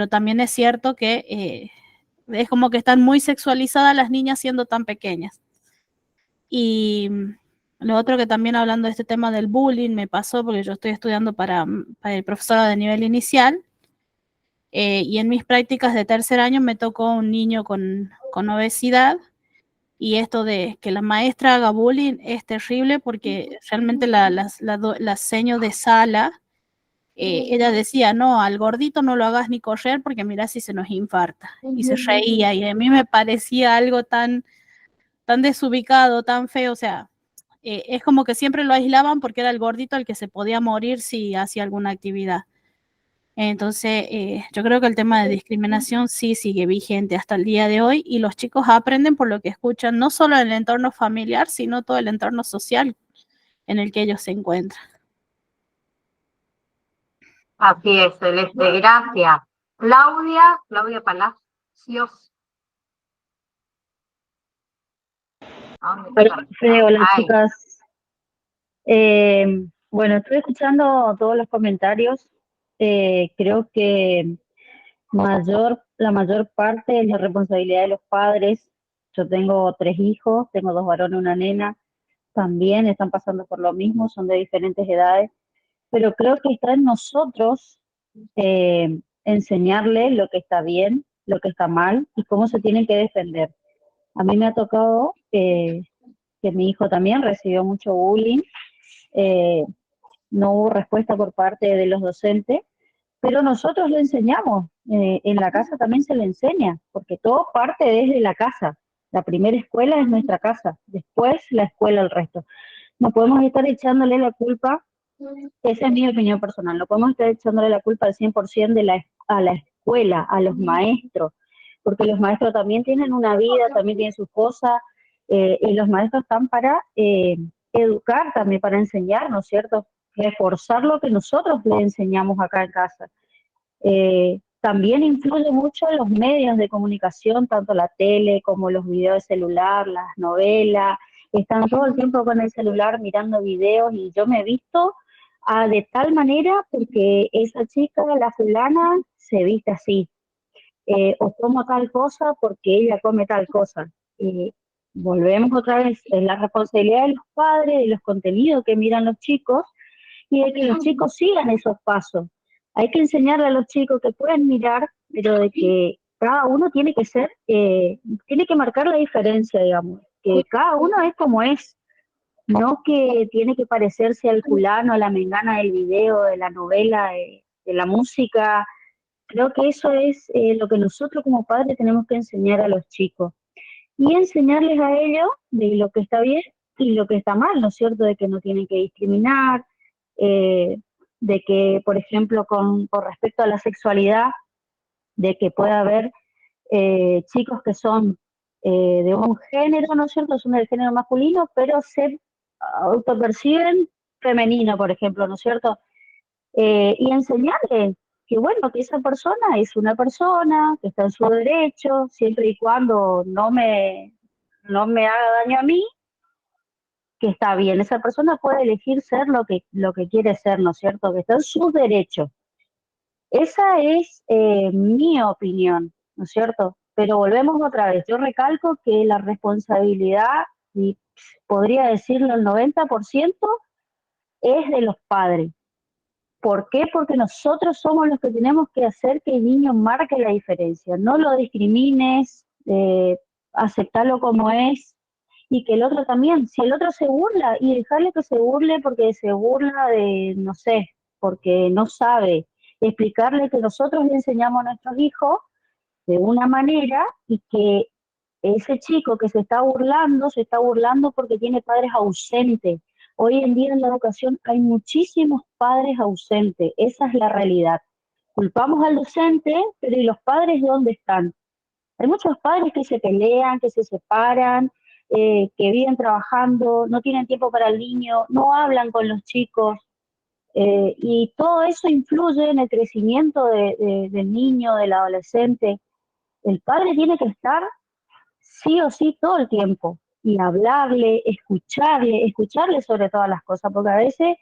también es cierto que es como que están muy sexualizadas las niñas siendo tan pequeñas. Y lo otro que también hablando de este tema del bullying me pasó porque yo estoy estudiando para el profesorado de nivel inicial y en mis prácticas de tercer año me tocó un niño con obesidad. Y esto de que la maestra haga bullying es terrible porque realmente la seño de sala, ella decía, no, al gordito no lo hagas ni correr porque mira si se nos infarta. Y se reía y a mí me parecía algo tan desubicado, tan feo, o sea, es como que siempre lo aislaban porque era el gordito el que se podía morir si hacía alguna actividad. Entonces, yo creo que el tema de discriminación sí sigue vigente hasta el día de hoy y los chicos aprenden por lo que escuchan, no solo en el entorno familiar, sino todo el entorno social en el que ellos se encuentran. Así es, Celeste, gracias. Claudia Palacios. Hola, chicas. Bueno, estoy escuchando todos los comentarios. Creo que la mayor parte es la responsabilidad de los padres. Yo tengo 3 hijos, tengo 2 varones y una nena. También están pasando por lo mismo, son de diferentes edades. Pero creo que está en nosotros enseñarles lo que está bien, lo que está mal y cómo se tienen que defender. A mí me ha tocado que mi hijo también recibió mucho bullying no hubo respuesta por parte de los docentes, pero nosotros le enseñamos, en la casa también se le enseña, porque todo parte desde la casa. La primera escuela es nuestra casa, después la escuela el resto. No podemos estar echándole la culpa, esa es mi opinión personal, no podemos estar echándole la culpa al 100% a la escuela, a los maestros, porque los maestros también tienen una vida, también tienen sus cosas, y los maestros están para educar, también para enseñar, ¿no es cierto? Reforzar lo que nosotros le enseñamos acá en casa. También influye mucho en los medios de comunicación, tanto la tele como los videos de celular, las novelas, están todo el tiempo con el celular mirando videos y yo me he visto de tal manera porque esa chica, la fulana, se viste así, o como tal cosa porque ella come tal cosa. Volvemos otra vez, es la responsabilidad de los padres, de los contenidos que miran los chicos y de que los chicos sigan esos pasos. Hay que enseñarle a los chicos que pueden mirar, pero de que cada uno tiene que ser, tiene que marcar la diferencia, digamos, que cada uno es como es, no que tiene que parecerse al fulano, a la mengana del video, de la novela, de la música. Creo que eso es lo que nosotros como padres tenemos que enseñar a los chicos y enseñarles a ellos de lo que está bien y lo que está mal, ¿no es cierto? De que no tienen que discriminar, de que, por ejemplo, con respecto a la sexualidad, de que pueda haber chicos que son de un género, ¿no es cierto? Son del género masculino, pero se autoperciben femenino, por ejemplo, ¿no es cierto? Y enseñarles que, bueno, que esa persona es una persona, que está en su derecho, siempre y cuando no me haga daño a mí, que está bien, esa persona puede elegir ser lo que quiere ser, ¿no es cierto? Que está en sus derechos. Esa es mi opinión, ¿no es cierto? Pero volvemos otra vez, yo recalco que la responsabilidad, y podría decirlo el 90%, es de los padres. ¿Por qué? Porque nosotros somos los que tenemos que hacer que el niño marque la diferencia. No lo discrimines, aceptarlo como es, y que el otro también, si el otro se burla, y dejarle que se burle porque se burla de, no sé, porque no sabe, explicarle que nosotros le enseñamos a nuestros hijos de una manera y que ese chico que se está burlando porque tiene padres ausentes. Hoy en día en la educación hay muchísimos padres ausentes, esa es la realidad. Culpamos al docente, pero ¿y los padres dónde están? Hay muchos padres que se pelean, que se separan, que viven trabajando, no tienen tiempo para el niño, no hablan con los chicos, y todo eso influye en el crecimiento del niño, del adolescente. El padre tiene que estar sí o sí todo el tiempo y hablarle, escucharle sobre todas las cosas, porque a veces,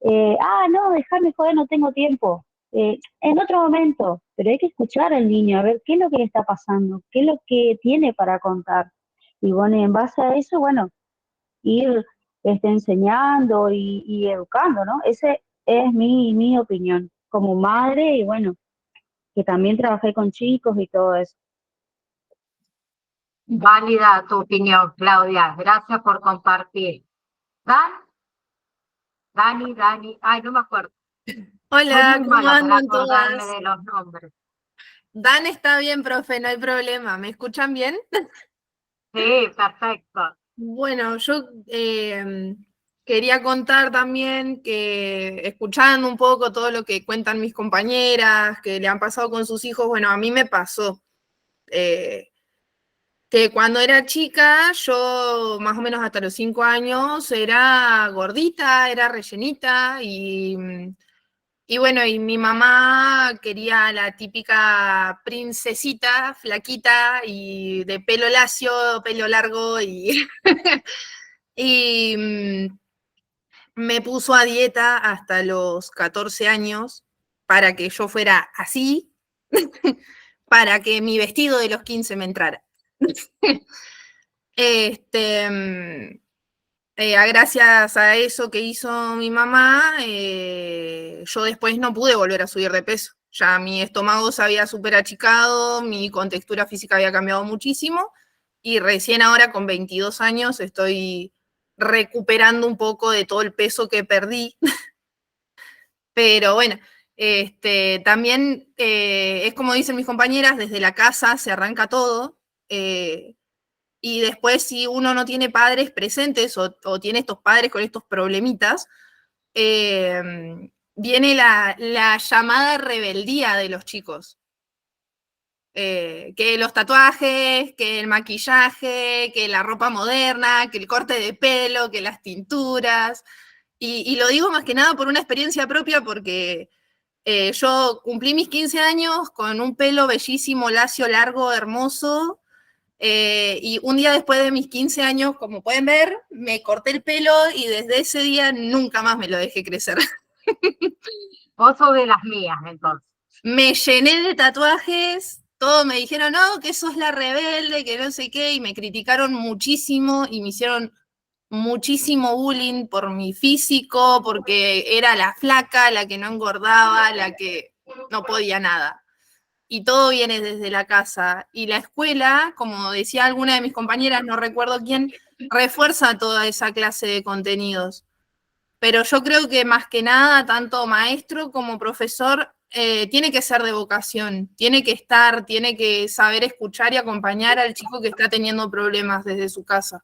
no, déjame joder, no tengo tiempo. En otro momento, pero hay que escuchar al niño, a ver qué es lo que le está pasando, qué es lo que tiene para contar. Y bueno, en base a eso, bueno, ir enseñando y educando, ¿no? Esa es mi opinión como madre y bueno, que también trabajé con chicos y todo eso. Válida tu opinión, Claudia. Gracias por compartir. Dani, ay, no me acuerdo. Hola, Soy muy ¿cómo mala para andan acordarme todas? de los nombres. Dan está bien, profe, no hay problema. ¿Me escuchan bien? Sí, perfecto. Bueno, yo quería contar también que escuchando un poco todo lo que cuentan mis compañeras, que le han pasado con sus hijos, bueno, a mí me pasó. Que cuando era chica, yo más o menos hasta los 5 años era gordita, era rellenita y bueno, y mi mamá quería la típica princesita, flaquita y de pelo lacio, pelo largo y, y me puso a dieta hasta los 14 años para que yo fuera así, para que mi vestido de los 15 me entrara. Gracias a eso que hizo mi mamá, yo después no pude volver a subir de peso. Ya mi estómago se había súper achicado, mi contextura física había cambiado muchísimo y recién ahora con 22 años estoy recuperando un poco de todo el peso que perdí. Pero bueno, también es como dicen mis compañeras, desde la casa se arranca todo, y después si uno no tiene padres presentes o tiene estos padres con estos problemitas, viene la llamada rebeldía de los chicos. Que los tatuajes, que el maquillaje, que la ropa moderna, que el corte de pelo, que las tinturas. Y lo digo más que nada por una experiencia propia, porque yo cumplí mis 15 años con un pelo bellísimo, lacio, largo, hermoso, y un día después de mis 15 años, como pueden ver, me corté el pelo y desde ese día nunca más me lo dejé crecer. Vos sos de las mías, entonces. Me llené de tatuajes, todos me dijeron, no, que sos la rebelde, que no sé qué, y me criticaron muchísimo y me hicieron muchísimo bullying por mi físico, porque era la flaca, la que no engordaba, la que no podía nada. Y todo viene desde la casa. Y la escuela, como decía alguna de mis compañeras, no recuerdo quién, refuerza toda esa clase de contenidos. Pero yo creo que más que nada, tanto maestro como profesor, tiene que ser de vocación, tiene que estar, tiene que saber escuchar y acompañar al chico que está teniendo problemas desde su casa.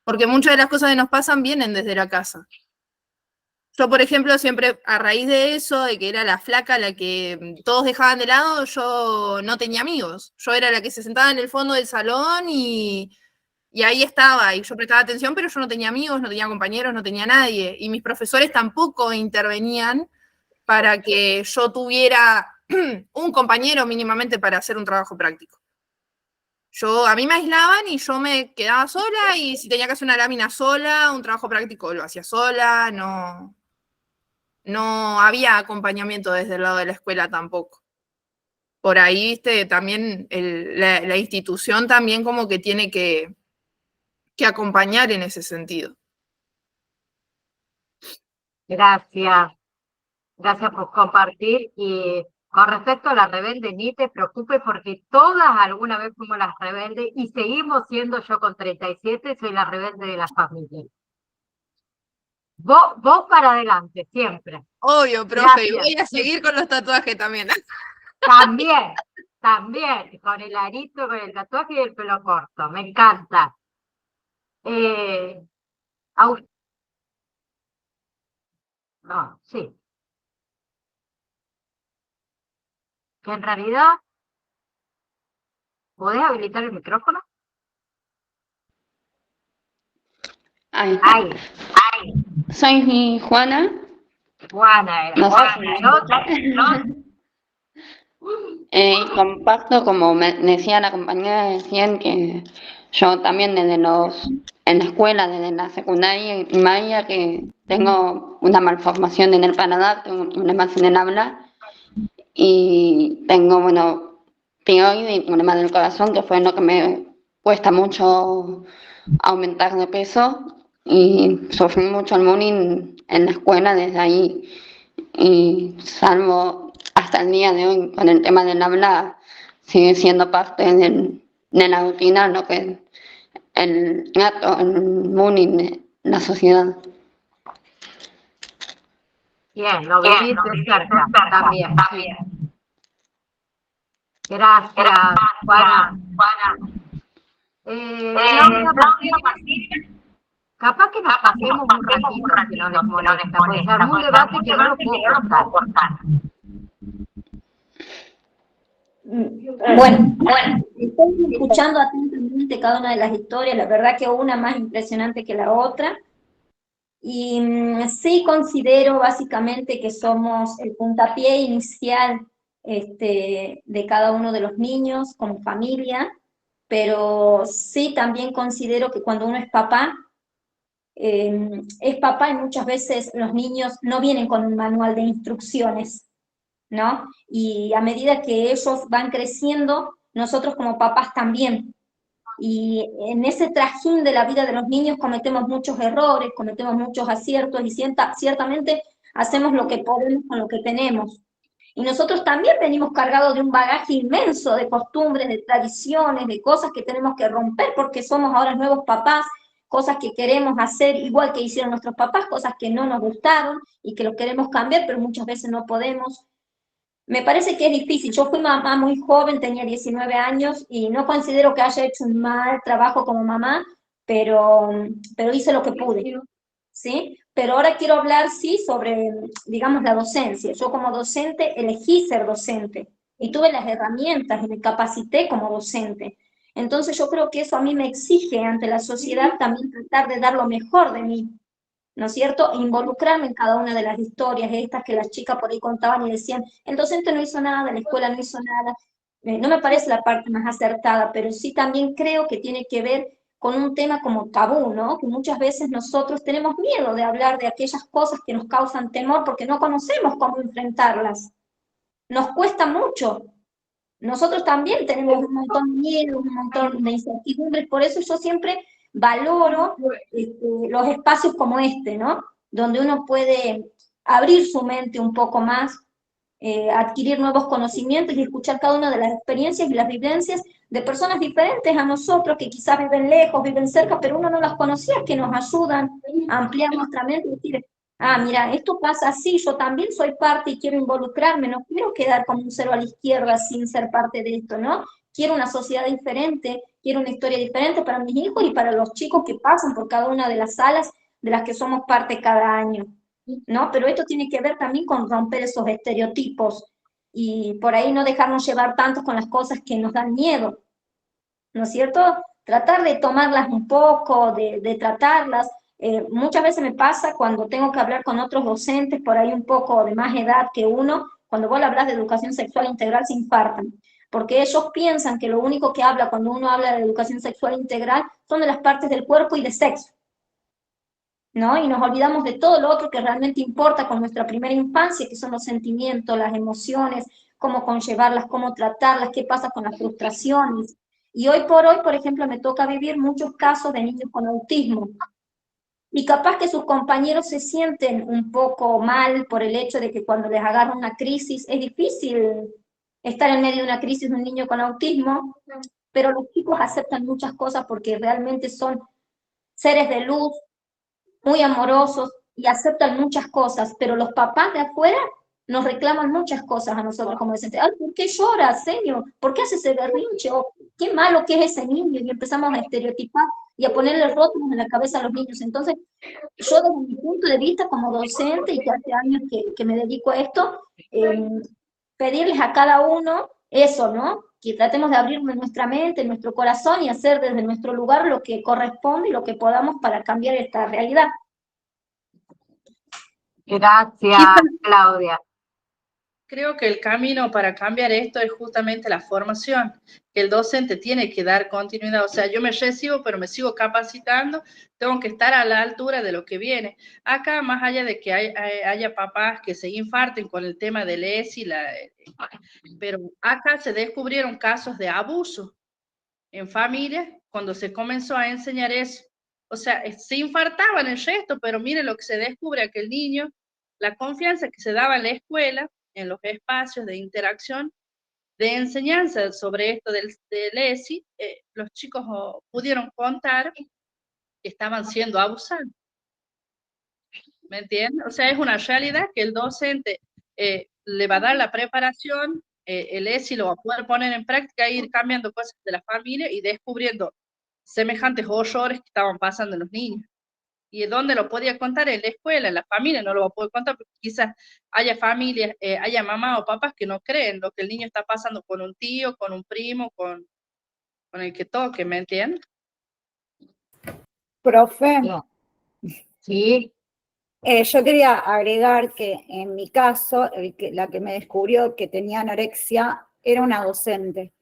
Porque muchas de las cosas que nos pasan vienen desde la casa. Yo, por ejemplo, siempre a raíz de eso, de que era la flaca la que todos dejaban de lado, yo no tenía amigos. Yo era la que se sentaba en el fondo del salón y ahí estaba, y yo prestaba atención, pero yo no tenía amigos, no tenía compañeros, no tenía nadie. Y mis profesores tampoco intervenían para que yo tuviera un compañero mínimamente para hacer un trabajo práctico. A mí me aislaban y yo me quedaba sola, y si tenía que hacer una lámina sola, un trabajo práctico lo hacía sola, no había acompañamiento desde el lado de la escuela tampoco. Por ahí, viste, también la institución también como que tiene que acompañar en ese sentido. Gracias. Gracias por compartir. Y con respecto a la rebelde, ni te preocupes, porque todas alguna vez fuimos las rebeldes y seguimos siendo. Yo con 37 soy la rebelde de la familia. Vos para adelante, siempre. Obvio, profe, Gracias. y voy a seguir con los tatuajes también. También, con el arito, con el tatuaje y el pelo corto, me encanta. No, sí. Que en realidad, ¿podés habilitar el micrófono? Ahí está. Ahí. Soy Juana. Juana, No sé. Comparto, como me decía la compañera recién, que yo también en la escuela, desde la secundaria y primaria, que tengo una malformación en el paladar, tengo problemas en el habla, y tengo, tiroides y problemas del corazón, que fue lo que me cuesta mucho aumentar de peso, y sufrí mucho el bullying en la escuela desde ahí, y salvo hasta el día de hoy con el tema del habla, sigue siendo parte de la rutina, lo que el trato, el bullying de la sociedad. Bien, lo viviste cerca también. Gracias, Juana. Capaz que nos pasemos un ratito, si no les molesta, porque es un debate que no lo puedo cortar. Bueno, estoy escuchando atentamente cada una de las historias, la verdad que una más impresionante que la otra, y sí considero básicamente que somos el puntapié inicial de cada uno de los niños como familia, pero sí también considero que cuando uno es papá y muchas veces los niños no vienen con un manual de instrucciones, ¿no? Y a medida que ellos van creciendo, nosotros como papás también. Y en ese trajín de la vida de los niños cometemos muchos errores, cometemos muchos aciertos y ciertamente hacemos lo que podemos con lo que tenemos. Y nosotros también venimos cargados de un bagaje inmenso de costumbres, de tradiciones, de cosas que tenemos que romper porque somos ahora nuevos papás, cosas que queremos hacer igual que hicieron nuestros papás, cosas que no nos gustaron y que los queremos cambiar, pero muchas veces no podemos. Me parece que es difícil. Yo fui mamá muy joven, tenía 19 años y no considero que haya hecho un mal trabajo como mamá, pero hice lo que pude, ¿sí? Pero ahora quiero hablar, sí, sobre, digamos, la docencia. Yo como docente elegí ser docente y tuve las herramientas y me capacité como docente. Entonces yo creo que eso a mí me exige ante la sociedad también tratar de dar lo mejor de mí, ¿no es cierto? E involucrarme en cada una de las historias estas que las chicas por ahí contaban y decían, el docente no hizo nada, la escuela no hizo nada. No me parece la parte más acertada, pero sí también creo que tiene que ver con un tema como tabú, ¿no? Que muchas veces nosotros tenemos miedo de hablar de aquellas cosas que nos causan temor porque no conocemos cómo enfrentarlas. Nos cuesta mucho. Nosotros también tenemos un montón de miedo, un montón de incertidumbres, por eso yo siempre valoro los espacios como este, ¿no? Donde uno puede abrir su mente un poco más, adquirir nuevos conocimientos y escuchar cada una de las experiencias y las vivencias de personas diferentes a nosotros, que quizás viven lejos, viven cerca, pero uno no las conocía, que nos ayudan a ampliar nuestra mente y decir, ah, mira, esto pasa así, yo también soy parte y quiero involucrarme, no quiero quedar como un cero a la izquierda sin ser parte de esto, ¿no? Quiero una sociedad diferente, quiero una historia diferente para mis hijos y para los chicos que pasan por cada una de las salas de las que somos parte cada año, ¿no? Pero esto tiene que ver también con romper esos estereotipos y por ahí no dejarnos llevar tanto con las cosas que nos dan miedo, ¿no es cierto? Tratar de tomarlas un poco, de tratarlas. Muchas veces me pasa cuando tengo que hablar con otros docentes por ahí un poco de más edad que uno, cuando vos le hablas de educación sexual integral se infartan, porque ellos piensan que lo único que habla cuando uno habla de educación sexual integral son de las partes del cuerpo y de sexo, ¿no? Y nos olvidamos de todo lo otro que realmente importa con nuestra primera infancia, que son los sentimientos, las emociones, cómo conllevarlas, cómo tratarlas, qué pasa con las frustraciones. Y hoy por hoy, por ejemplo, me toca vivir muchos casos de niños con autismo. Y capaz que sus compañeros se sienten un poco mal por el hecho de que cuando les agarra una crisis, es difícil estar en medio de una crisis de un niño con autismo, pero los chicos aceptan muchas cosas porque realmente son seres de luz, muy amorosos y aceptan muchas cosas, pero los papás de afuera nos reclaman muchas cosas a nosotros como docentes. Ay, ¿por qué lloras, señor? ¿Por qué hace ese berrinche? O, ¿qué malo que es ese niño? Y empezamos a estereotipar y a ponerle rótulos en la cabeza a los niños. Entonces, yo desde mi punto de vista como docente, y que hace años que me dedico a esto, pedirles a cada uno eso, ¿no? Que tratemos de abrir nuestra mente, nuestro corazón y hacer desde nuestro lugar lo que corresponde y lo que podamos para cambiar esta realidad. Gracias, Claudia. Creo que el camino para cambiar esto es justamente la formación, que el docente tiene que dar continuidad. O sea, yo me recibo, pero me sigo capacitando, tengo que estar a la altura de lo que viene. Acá, más allá de que haya papás que se infarten con el tema del ESI, pero acá se descubrieron casos de abuso en familias cuando se comenzó a enseñar eso. O sea, se infartaban el resto, pero mire lo que se descubre, a que el niño, la confianza que se daba en la escuela, en los espacios de interacción, de enseñanza sobre esto del ESI, los chicos pudieron contar que estaban siendo abusados. ¿Me entienden? O sea, es una realidad que el docente le va a dar la preparación, el ESI lo va a poder poner en práctica e ir cambiando cosas de la familia y descubriendo semejantes horrores que estaban pasando en los niños. ¿Y dónde lo podía contar? En la escuela, en la familia no lo va a poder contar, porque quizás haya familias, haya mamás o papás que no creen lo que el niño está pasando con un tío, con un primo, con el que toque, ¿me entiendes? Profe, Sí. yo quería agregar que en mi caso, la que me descubrió que tenía anorexia era una docente.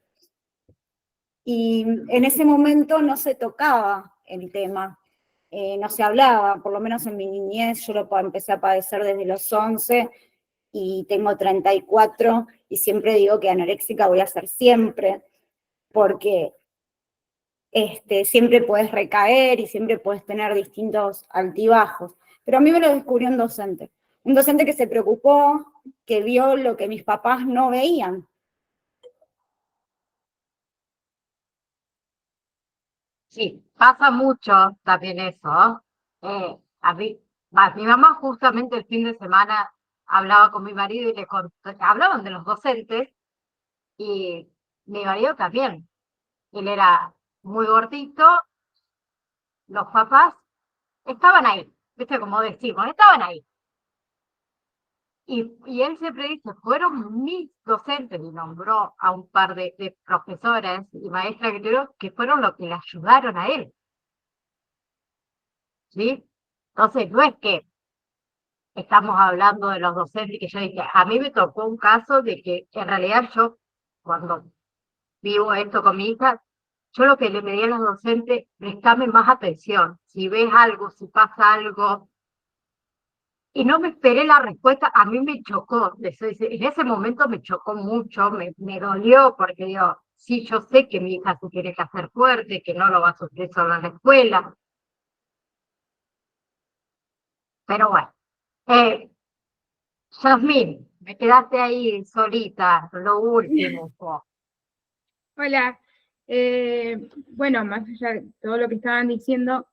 Y en ese momento no se tocaba el tema. No se hablaba, por lo menos en mi niñez, yo lo empecé a padecer desde los 11 y tengo 34 y siempre digo que anoréxica voy a ser siempre, porque siempre puedes recaer y siempre puedes tener distintos altibajos. Pero a mí me lo descubrió un docente que se preocupó, que vio lo que mis papás no veían. Sí, pasa mucho también eso. Mi mamá justamente el fin de semana hablaba con mi marido y hablaban de los docentes y mi marido también. Él era muy gordito, los papás estaban ahí, viste como decimos, estaban ahí. Y él siempre dice, fueron mis docentes, y nombró a un par de profesores y maestras que fueron los que le ayudaron a él, ¿sí? Entonces, no es que estamos hablando de los docentes, que yo dije, a mí me tocó un caso de que en realidad yo, cuando vivo esto con mi hija, yo lo que le pedí a los docentes, prestame más atención. Si ves algo, si pasa algo, y no me esperé la respuesta, a mí me chocó. En ese momento me chocó mucho, me dolió, porque digo, sí, yo sé que mi hija se tiene que hacer fuerte, que no lo va a sufrir solo en la escuela. Pero bueno. Yasmín, me quedaste ahí solita, lo último. Hola. Bueno, más allá de todo lo que estaban diciendo,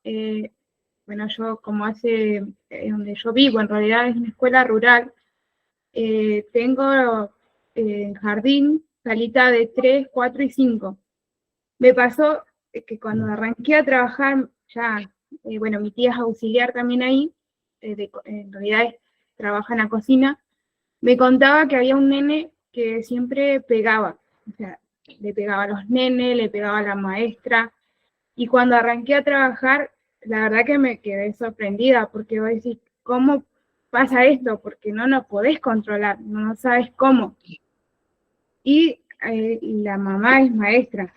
bueno, yo como donde yo vivo, en realidad es una escuela rural, tengo jardín, salita de 3, 4 y 5. Me pasó que cuando arranqué a trabajar, ya, bueno, mi tía es auxiliar también ahí, en realidad trabaja en la cocina, me contaba que había un nene que siempre pegaba, o sea, le pegaba a los nenes, le pegaba a la maestra, y cuando arranqué a trabajar, la verdad que me quedé sorprendida, porque voy a decir, ¿cómo pasa esto? Porque no lo podés controlar, no sabes cómo. Y la mamá es maestra,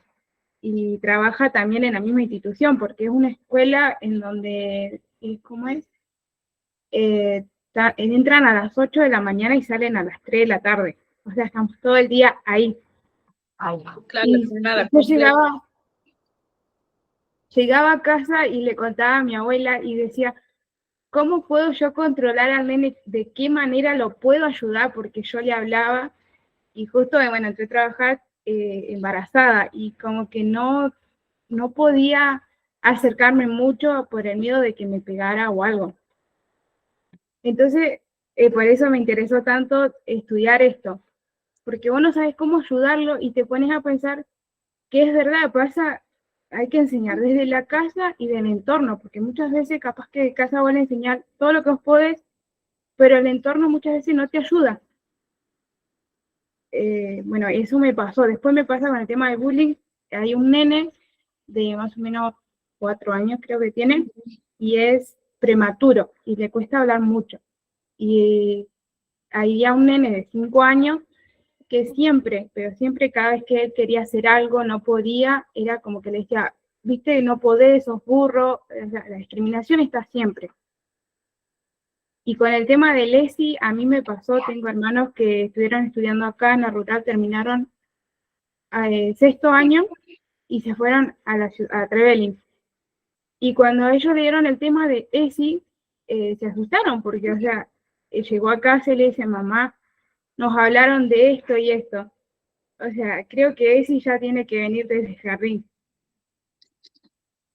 y trabaja también en la misma institución, porque es una escuela en donde, ¿cómo es? Entran a las 8 de la mañana y salen a las 3 de la tarde. O sea, estamos todo el día ahí. Claro, Y nada, yo llegaba a casa y le contaba a mi abuela y decía, ¿cómo puedo yo controlar al nene? ¿De qué manera lo puedo ayudar? Porque yo le hablaba y justo, bueno, entré a trabajar embarazada y como que no podía acercarme mucho por el miedo de que me pegara o algo. Entonces, por eso me interesó tanto estudiar esto, porque vos no sabes cómo ayudarlo y te pones a pensar que es verdad, hay que enseñar desde la casa y del entorno, porque muchas veces capaz que de casa van a enseñar todo lo que vos podés, pero el entorno muchas veces no te ayuda. Bueno, eso me pasó. Después me pasa con el tema del bullying. Hay un nene de más o menos 4 años, creo que tiene, y es prematuro, y le cuesta hablar mucho. Y había un nene de 5 años que siempre, pero siempre cada vez que él quería hacer algo, no podía, era como que le decía, viste, no podés, sos burro, la discriminación está siempre. Y con el tema del ESI, a mí me pasó, tengo hermanos que estuvieron estudiando acá en la rural, terminaron sexto año y se fueron a Trevelin. Y cuando ellos leyeron el tema de ESI, se asustaron, porque, o sea, llegó a casa y le dice, mamá, nos hablaron de esto y esto. O sea, creo que ESI ya tiene que venir desde el jardín.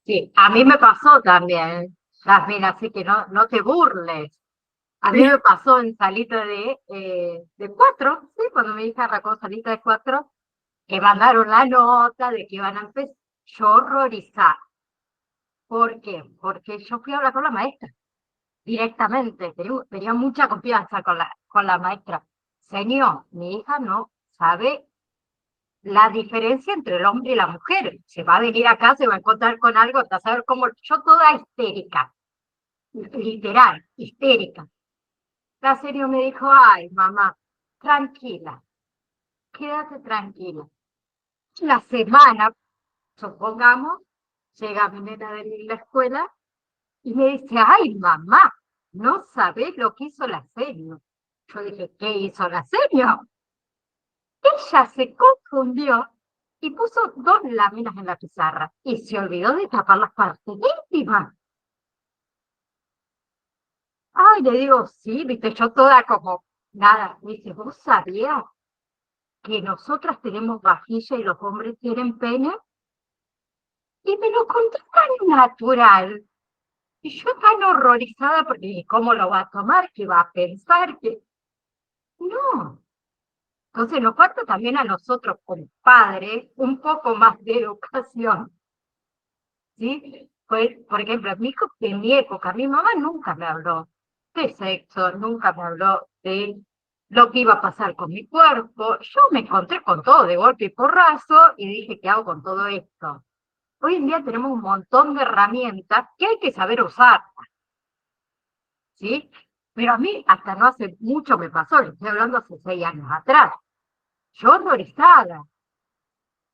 Sí, a mí me pasó también, Yasmín, así que no te burles. A mí me pasó en salita de 4, ¿sí? Cuando mi hija arrancó salita de 4, que mandaron la nota de que iban a empezar. Yo horrorizada. ¿Por qué? Porque yo fui a hablar con la maestra directamente, tenía mucha confianza con la maestra. Señor, mi hija no sabe la diferencia entre el hombre y la mujer. Se va a venir acá, se va a encontrar con algo, hasta saber cómo. Yo toda histérica, literal, histérica. La señora me dijo, ay, mamá, tranquila, quédate tranquila. La semana, supongamos, llega mi nena de la escuela y me dice, ay, mamá, no sabés lo que hizo la señora. Yo dije, ¿qué hizo la señora? Ella se confundió y puso 2 láminas en la pizarra y se olvidó de tapar las partes íntimas. Ay, le digo, sí, viste, yo toda como, nada. Me dice, ¿vos sabías que nosotras tenemos vajilla y los hombres tienen pene? Y me lo contó tan natural. Y yo tan horrorizada porque ¿cómo lo va a tomar? ¿Qué va a pensar? Que no. Entonces nos falta también a nosotros como padres un poco más de educación, ¿sí? Pues, por ejemplo, en mi época, mi mamá nunca me habló de sexo, nunca me habló de lo que iba a pasar con mi cuerpo. Yo me encontré con todo de golpe y porrazo y dije, ¿qué hago con todo esto? Hoy en día tenemos un montón de herramientas que hay que saber usar, ¿sí? Pero a mí hasta no hace mucho me pasó, le estoy hablando hace 6 años atrás. Yo horrorizada.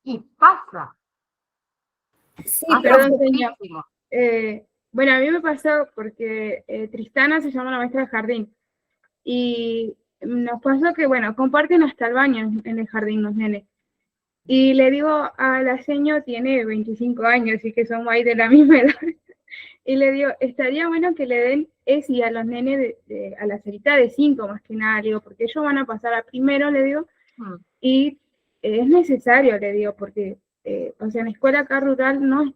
Y pasa, Sí, pasa Perdón, señor. muchísimo. Bueno, a mí me pasó porque Tristana se llama la maestra de jardín y nos pasó que, bueno, comparten hasta el baño en el jardín los nenes. Y le digo a la seño, tiene 25 años, así que somos ahí de la misma edad. Y le digo, estaría bueno que le den ESI a los nenes, a la cerita de 5 más que nada, le digo, porque ellos van a pasar a primero, le digo, y es necesario, le digo, porque, o sea, en la escuela acá rural no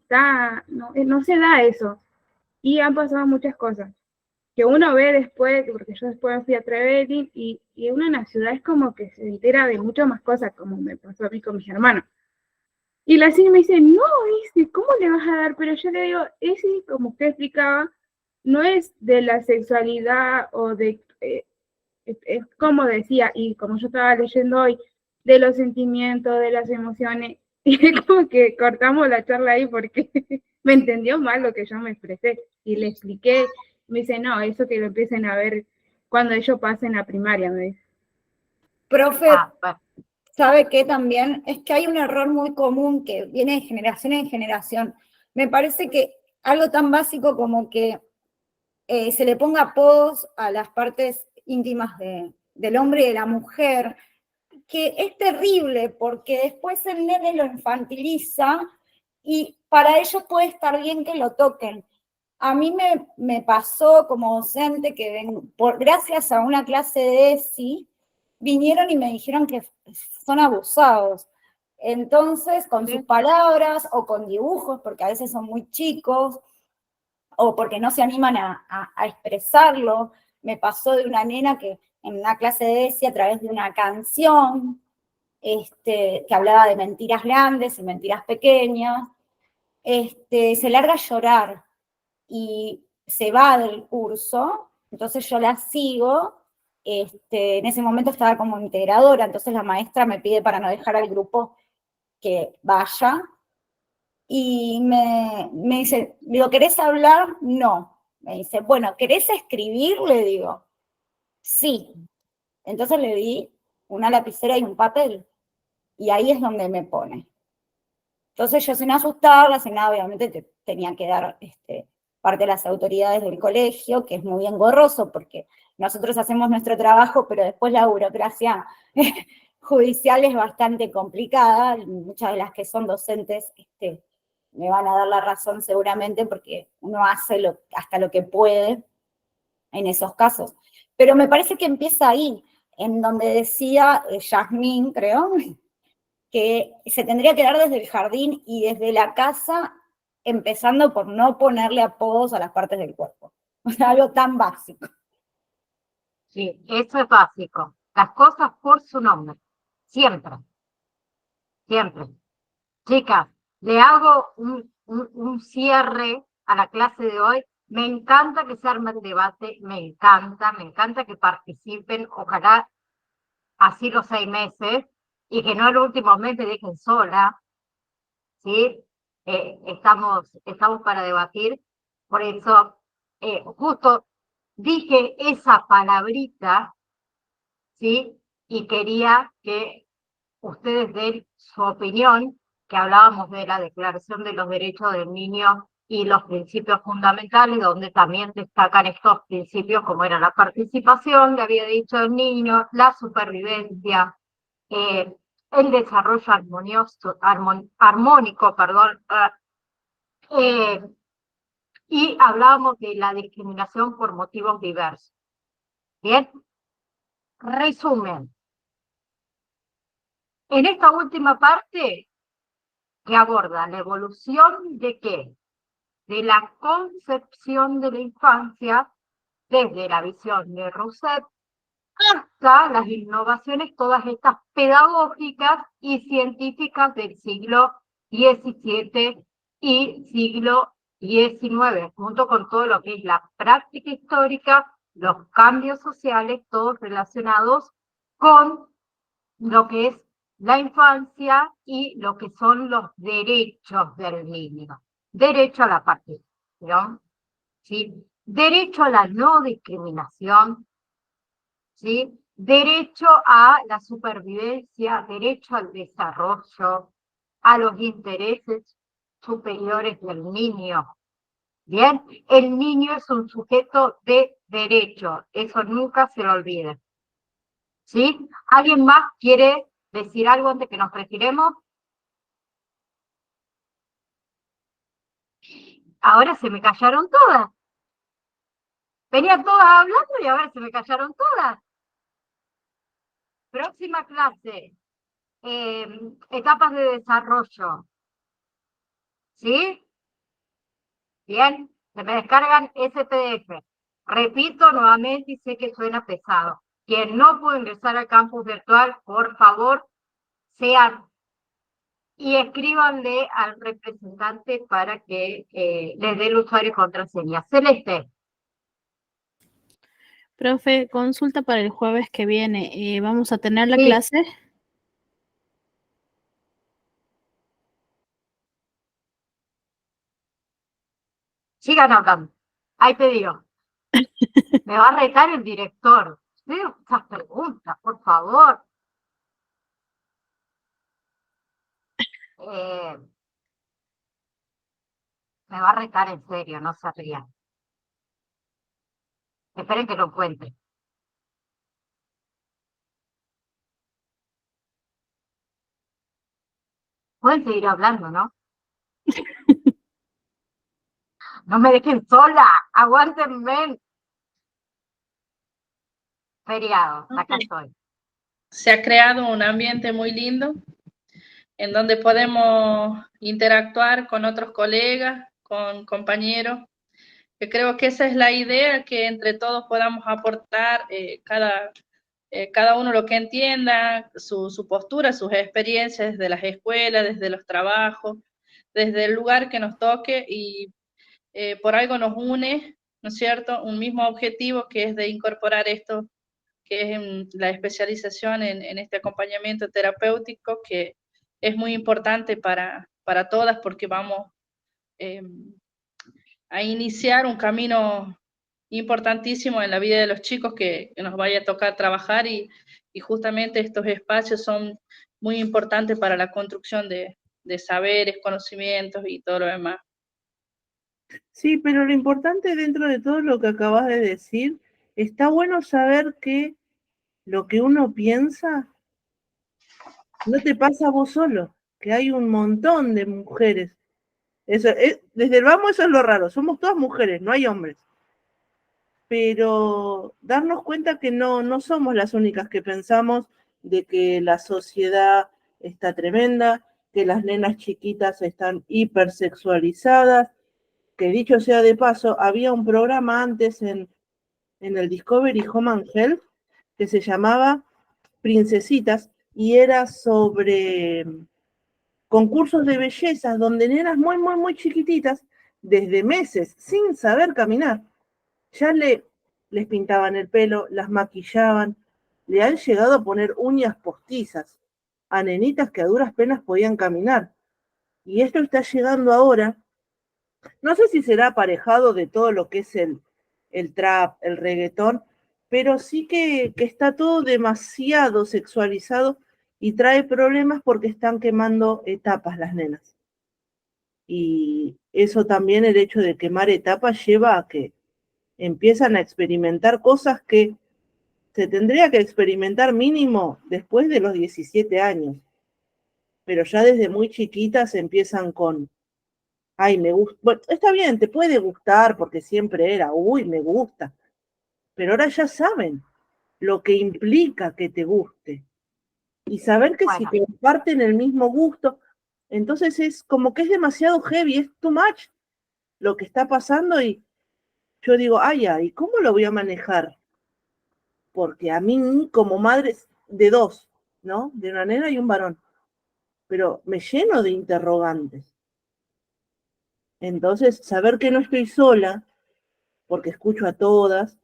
se da eso. Y han pasado muchas cosas que uno ve después, porque yo después fui a Trevelin, y uno en la ciudad es como que se entera de muchas más cosas, como me pasó a mí con mis hermanos. Y la señora me dice, no, ¿cómo le vas a dar? Pero yo le digo, ese, como usted explicaba, no es de la sexualidad o de, es como decía, y como yo estaba leyendo hoy, de los sentimientos, de las emociones, y es como que cortamos la charla ahí porque me entendió mal lo que yo me expresé, y le expliqué, me dice, no, eso que lo empiecen a ver cuando ellos pasen a primaria, me dice. Profe, Bueno, ¿sabe qué también? Es que hay un error muy común que viene de generación en generación. Me parece que algo tan básico como que se le ponga apodos a las partes íntimas del hombre y de la mujer, que es terrible porque después el nene lo infantiliza y para ellos puede estar bien que lo toquen. A mí me pasó como docente que gracias a una clase de ESI, vinieron y me dijeron que son abusados. Entonces, con sus palabras o con dibujos, porque a veces son muy chicos, o porque no se animan a expresarlo. Me pasó de una nena que en una clase de ESI, a través de una canción, que hablaba de mentiras grandes y mentiras pequeñas, se larga a llorar y se va del curso. Entonces yo la sigo. En ese momento estaba como integradora, entonces la maestra me pide para no dejar al grupo que vaya. Y me dice, digo, ¿querés hablar? No. Me dice, bueno, ¿querés escribir? Le digo, sí. Entonces le di una lapicera y un papel. Y ahí es donde me pone. Entonces yo, sin asustarla, sin nada, obviamente tenía que dar parte de las autoridades del colegio, que es muy engorroso porque nosotros hacemos nuestro trabajo, pero después la burocracia judicial es bastante complicada. Muchas de las que son docentes me van a dar la razón seguramente porque uno hace hasta lo que puede en esos casos. Pero me parece que empieza ahí, en donde decía Yasmín, creo, que se tendría que dar desde el jardín y desde la casa, empezando por no ponerle apodos a las partes del cuerpo. O sea, algo tan básico. sí, eso es básico. Las cosas por su nombre. Siempre. Siempre. Chicas, le hago un cierre a la clase de hoy. Me encanta que se arme el debate, me encanta que participen, ojalá así los 6 meses, y que no el último mes me dejen sola, ¿sí? Estamos para debatir, por eso justo dije esa palabrita, ¿sí? Y quería que ustedes den su opinión, que hablábamos de la Declaración de los Derechos del Niño y los principios fundamentales, donde también destacan estos principios como era la participación, que había dicho el niño, la supervivencia, el desarrollo armónico, y hablábamos de la discriminación por motivos diversos. Bien, resumen. En esta última parte, que aborda la evolución de qué? De la concepción de la infancia desde la visión de Rousseff hasta las innovaciones, todas estas pedagógicas y científicas del siglo XVII y siglo XIX, junto con todo lo que es la práctica histórica, los cambios sociales, todos relacionados con lo que es la infancia y lo que son los derechos del niño. Derecho a la participación, ¿sí? Derecho a la no discriminación, ¿sí? Derecho a la supervivencia, derecho al desarrollo, a los intereses superiores del niño. Bien, el niño es un sujeto de derecho, eso nunca se lo olvide. ¿Sí? ¿Alguien más quiere decir algo antes que nos retiremos? Ahora se me callaron todas. Venían todas hablando y ahora se me callaron todas. Próxima clase. Etapas de desarrollo. ¿Sí? Bien, se me descargan ese PDF. Repito nuevamente y sé que suena pesado. Quien no puede ingresar al campus virtual, por favor, sean y escríbanle al representante para que les dé el usuario y contraseña. Celeste. Profe, consulta para el jueves que viene. ¿Vamos a tener la Sí. clase? Sigan hablando. Hay pedido. Me va a retar el director. Sí, esas preguntas, por favor. Me va a retar en serio, no se rían. Esperen que lo encuentre. Pueden seguir hablando, ¿no? No me dejen sola, aguántenme. Feriado, acá estoy. Se ha creado un ambiente muy lindo en donde podemos interactuar con otros colegas, con compañeros. Yo creo que esa es la idea, que entre todos podamos aportar cada uno lo que entienda, su postura, sus experiencias desde las escuelas, desde los trabajos, desde el lugar que nos toque, y por algo nos une, ¿no es cierto?, un mismo objetivo, que es de incorporar esto, que es la especialización en este acompañamiento terapéutico, que es muy importante para todas, porque vamos a iniciar un camino importantísimo en la vida de los chicos que nos vaya a tocar trabajar, y justamente estos espacios son muy importantes para la construcción de saberes, conocimientos y todo lo demás. Sí, pero lo importante dentro de todo lo que acabas de decir, está bueno saber que lo que uno piensa no te pasa a vos solo, que hay un montón de mujeres. Eso es, desde el vamos, eso es lo raro, somos todas mujeres, no hay hombres. Pero darnos cuenta que no somos las únicas que pensamos de que la sociedad está tremenda, que las nenas chiquitas están hipersexualizadas, que dicho sea de paso, había un programa antes en el Discovery Home and Health que se llamaba Princesitas y era sobre concursos de bellezas donde nenas muy, muy, muy chiquititas, desde meses, sin saber caminar, ya les pintaban el pelo, las maquillaban, le han llegado a poner uñas postizas a nenitas que a duras penas podían caminar. Y esto está llegando ahora. No sé si será aparejado de todo lo que es el trap, el reggaetón, pero sí que está todo demasiado sexualizado y trae problemas porque están quemando etapas las nenas. Y eso también, el hecho de quemar etapas, lleva a que empiezan a experimentar cosas que se tendría que experimentar mínimo después de los 17 años. Pero ya desde muy chiquitas empiezan con, ay, me gusta. Bueno, está bien, te puede gustar porque siempre era, uy, me gusta. Pero ahora ya saben lo que implica que te guste. Y saber que si comparten el mismo gusto, Entonces es como que es demasiado heavy, es too much lo que está pasando y yo digo, ay, ¿cómo lo voy a manejar? Porque a mí, como madre de dos, ¿no? De una nena y un varón, pero me lleno de interrogantes. Entonces, saber que no estoy sola, porque escucho a todas,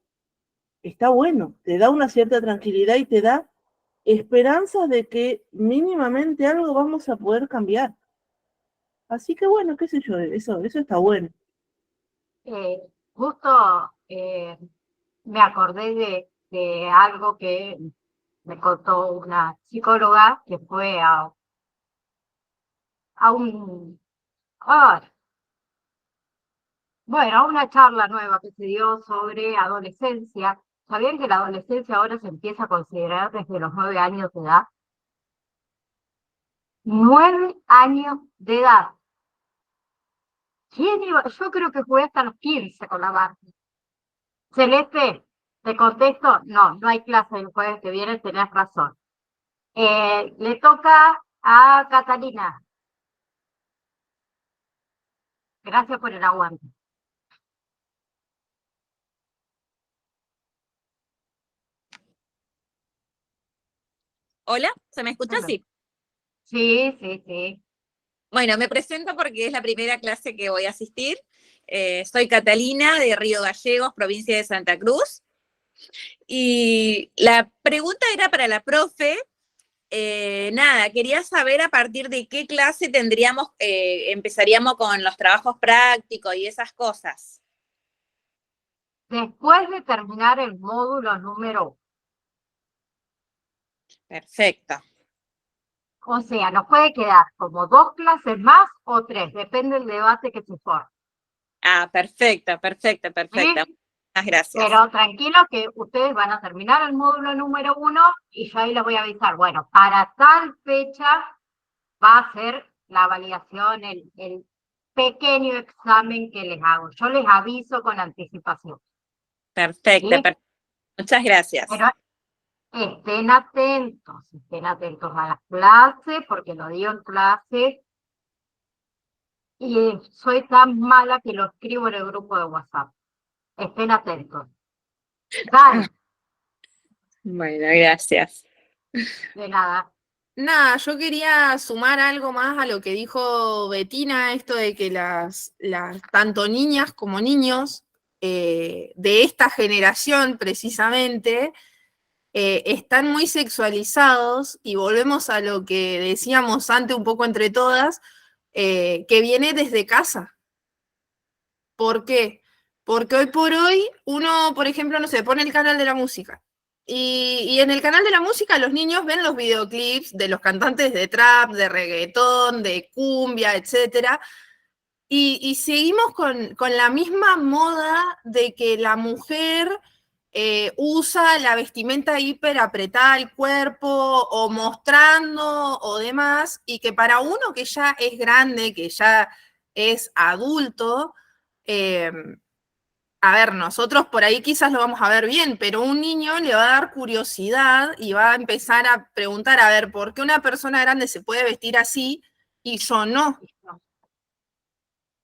está bueno, te da una cierta tranquilidad y te da esperanzas de que mínimamente algo vamos a poder cambiar. Así que bueno, qué sé yo, eso está bueno. Justo me acordé de algo que me contó una psicóloga que fue a un, bueno, a una charla nueva que se dio sobre adolescencia. ¿Sabían que la adolescencia ahora se empieza a considerar desde los 9 años de edad? 9 años de edad. ¿Quién iba? Yo creo que fue hasta los 15 con la Barbie. Celeste, te contesto, no hay clase el jueves que viene, tenés razón. Le toca a Catalina. Gracias por el aguante. Hola, ¿se me escucha? Hola. Sí. Sí. Bueno, me presento porque es la primera clase que voy a asistir. Soy Catalina de Río Gallegos, provincia de Santa Cruz. Y la pregunta era para la profe. Nada, quería saber a partir de qué clase empezaríamos con los trabajos prácticos y esas cosas. Después de terminar el módulo número 1. Perfecto. O sea, nos puede quedar como 2 clases más o 3, depende del debate que se forme. Ah, perfecto. ¿Sí? Muchas gracias. Pero tranquilos que ustedes van a terminar el módulo número 1 y yo ahí les voy a avisar. Bueno, para tal fecha va a ser la validación, el pequeño examen que les hago. Yo les aviso con anticipación. Perfecto. ¿Sí? Muchas gracias. Pero estén atentos a las clases, porque lo digo en clase. Y soy tan mala que lo escribo en el grupo de WhatsApp. Estén atentos. Dale. Bueno, gracias. De nada. Nada, yo quería sumar algo más a lo que dijo Betina, esto de que las tanto niñas como niños de esta generación precisamente están muy sexualizados y volvemos a lo que decíamos antes un poco entre todas, que viene desde casa. ¿Por qué? Porque hoy por hoy uno, por ejemplo, no sé, pone el canal de la música. Y en el canal de la música los niños ven los videoclips de los cantantes de trap, de reggaetón, de cumbia, etc. Y seguimos con la misma moda de que la mujer usa la vestimenta hiper apretada al cuerpo o mostrando o demás, y que para uno que ya es grande, que ya es adulto, a ver, nosotros por ahí quizás lo vamos a ver bien, pero un niño le va a dar curiosidad y va a empezar a preguntar, a ver, ¿por qué una persona grande se puede vestir así y yo no?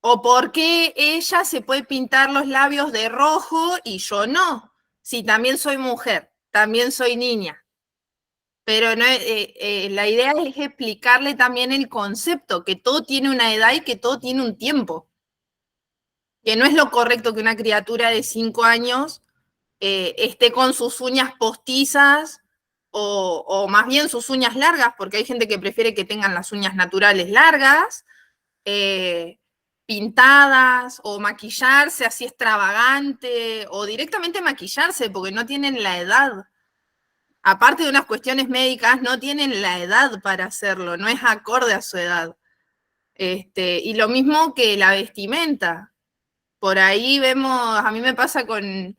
¿O por qué ella se puede pintar los labios de rojo y yo no? Si también soy mujer, también soy niña. Pero no, la idea es explicarle también el concepto, que todo tiene una edad y que todo tiene un tiempo. Que no es lo correcto que una criatura de 5 años esté con sus uñas postizas o más bien sus uñas largas, porque hay gente que prefiere que tengan las uñas naturales largas, pintadas, o maquillarse así extravagante, o directamente maquillarse, porque no tienen la edad. Aparte de unas cuestiones médicas, no tienen la edad para hacerlo, no es acorde a su edad. Y lo mismo que la vestimenta. Por ahí vemos, a mí me pasa con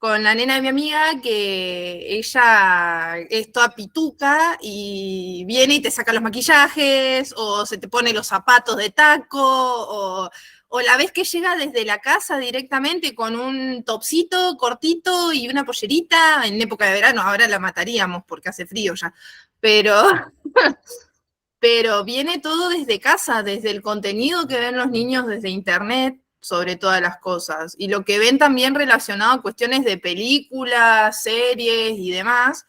la nena de mi amiga, que ella es toda pituca y viene y te saca los maquillajes, o se te pone los zapatos de taco, o la ves que llega desde la casa directamente con un topsito cortito y una pollerita en época de verano. Ahora la mataríamos porque hace frío ya, pero pero viene todo desde casa, desde el contenido que ven los niños desde internet, sobre todas las cosas, y lo que ven también relacionado a cuestiones de películas, series y demás,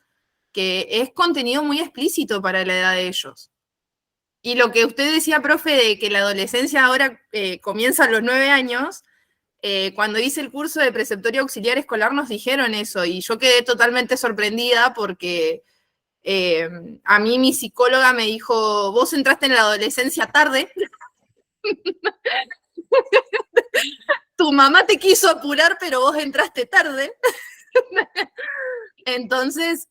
que es contenido muy explícito para la edad de ellos. Y lo que usted decía, profe, de que la adolescencia ahora comienza a los 9 años, cuando hice el curso de preceptorio auxiliar escolar nos dijeron eso, y yo quedé totalmente sorprendida porque a mí mi psicóloga me dijo, vos entraste en la adolescencia tarde, tu mamá te quiso apurar, pero vos entraste tarde. Entonces,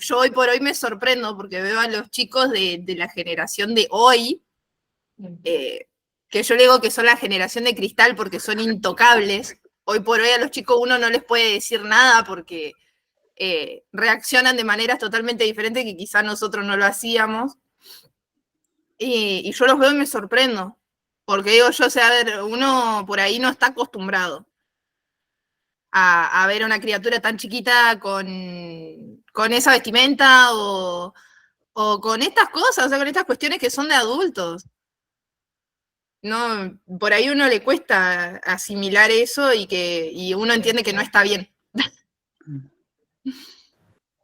yo hoy por hoy me sorprendo porque veo a los chicos de la generación de hoy, que yo le digo que son la generación de cristal porque son intocables. Hoy por hoy a los chicos uno no les puede decir nada porque reaccionan de maneras totalmente diferentes que quizás nosotros no lo hacíamos. Y yo los veo y me sorprendo. Porque digo yo, o sea, a ver, uno por ahí no está acostumbrado a ver a una criatura tan chiquita con esa vestimenta o con estas cosas, o sea, con estas cuestiones que son de adultos. No, por ahí uno le cuesta asimilar eso y uno entiende que no está bien.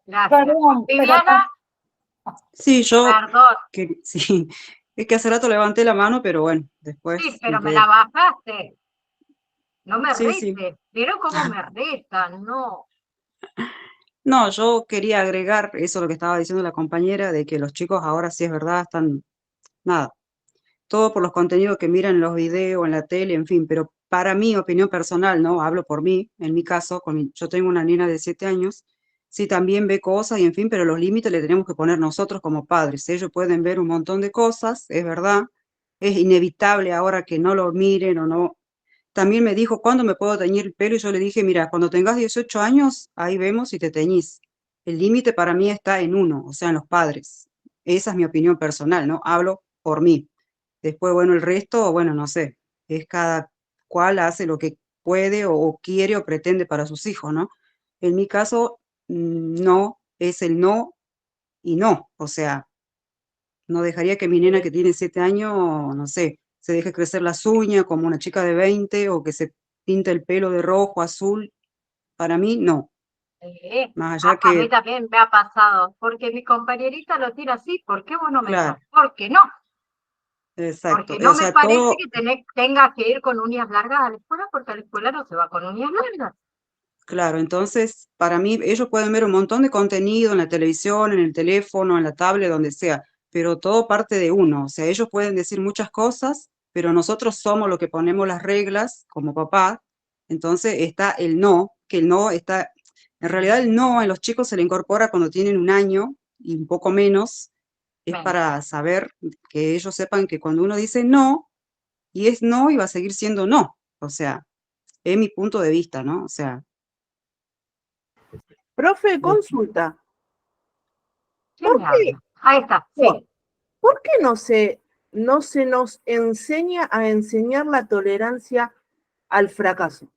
Gracias. Perdón, pero Viviana, Sí, perdón. sí, es que hace rato levanté la mano, pero bueno, Sí, después pero me me quedé. la bajaste. No me Sí, sí. retes. Pero cómo me retan, no. No, yo quería agregar eso lo que estaba diciendo la compañera, de que los chicos ahora sí es verdad, están, nada, todo por los contenidos que miran en los videos, en la tele, en fin, pero para mi opinión personal, ¿no? Hablo por mí, en mi caso, yo tengo una nena de 7 años, sí también ve cosas y en fin, pero los límites le tenemos que poner nosotros como padres. Ellos pueden ver un montón de cosas, es verdad, es inevitable ahora que no lo miren o no. También me dijo, ¿cuándo me puedo teñir el pelo? Y yo le dije, mira, cuando tengas 18 años, ahí vemos si te teñís. El límite para mí está en uno, o sea, en los padres. Esa es mi opinión personal, ¿no? Hablo por mí. Después, bueno, el resto, bueno, no sé, es cada cual hace lo que puede o quiere o pretende para sus hijos, ¿no? En mi caso, no, es el no y no. O sea, no dejaría que mi nena que tiene 7 años, no sé, se deje crecer las uñas como una chica de 20 o que se pinte el pelo de rojo, azul. Para mí, no. Más allá A mí que, también me ha pasado, porque mi compañerita lo tira así, ¿por qué vos no me claro, sos? Porque no, exacto. porque no O me sea, parece todo, que tengas que ir con uñas largas a la escuela, porque a la escuela no se va con uñas largas. claro, entonces, para mí, ellos pueden ver un montón de contenido en la televisión, en el teléfono, en la tablet, donde sea, pero todo parte de uno. O sea, ellos pueden decir muchas cosas, pero nosotros somos los que ponemos las reglas como papá. Entonces está el no, que el no está, en realidad el no a los chicos se le incorpora cuando tienen 1 año y un poco menos, es Menos. para saber que ellos sepan que cuando uno dice no, y es no y va a seguir siendo no. O sea, es mi punto de vista, ¿no? O sea, Profe, consulta. ¿Quién me habla? Ahí está, sí. ¿Por qué no se nos enseña a enseñar la tolerancia al fracaso?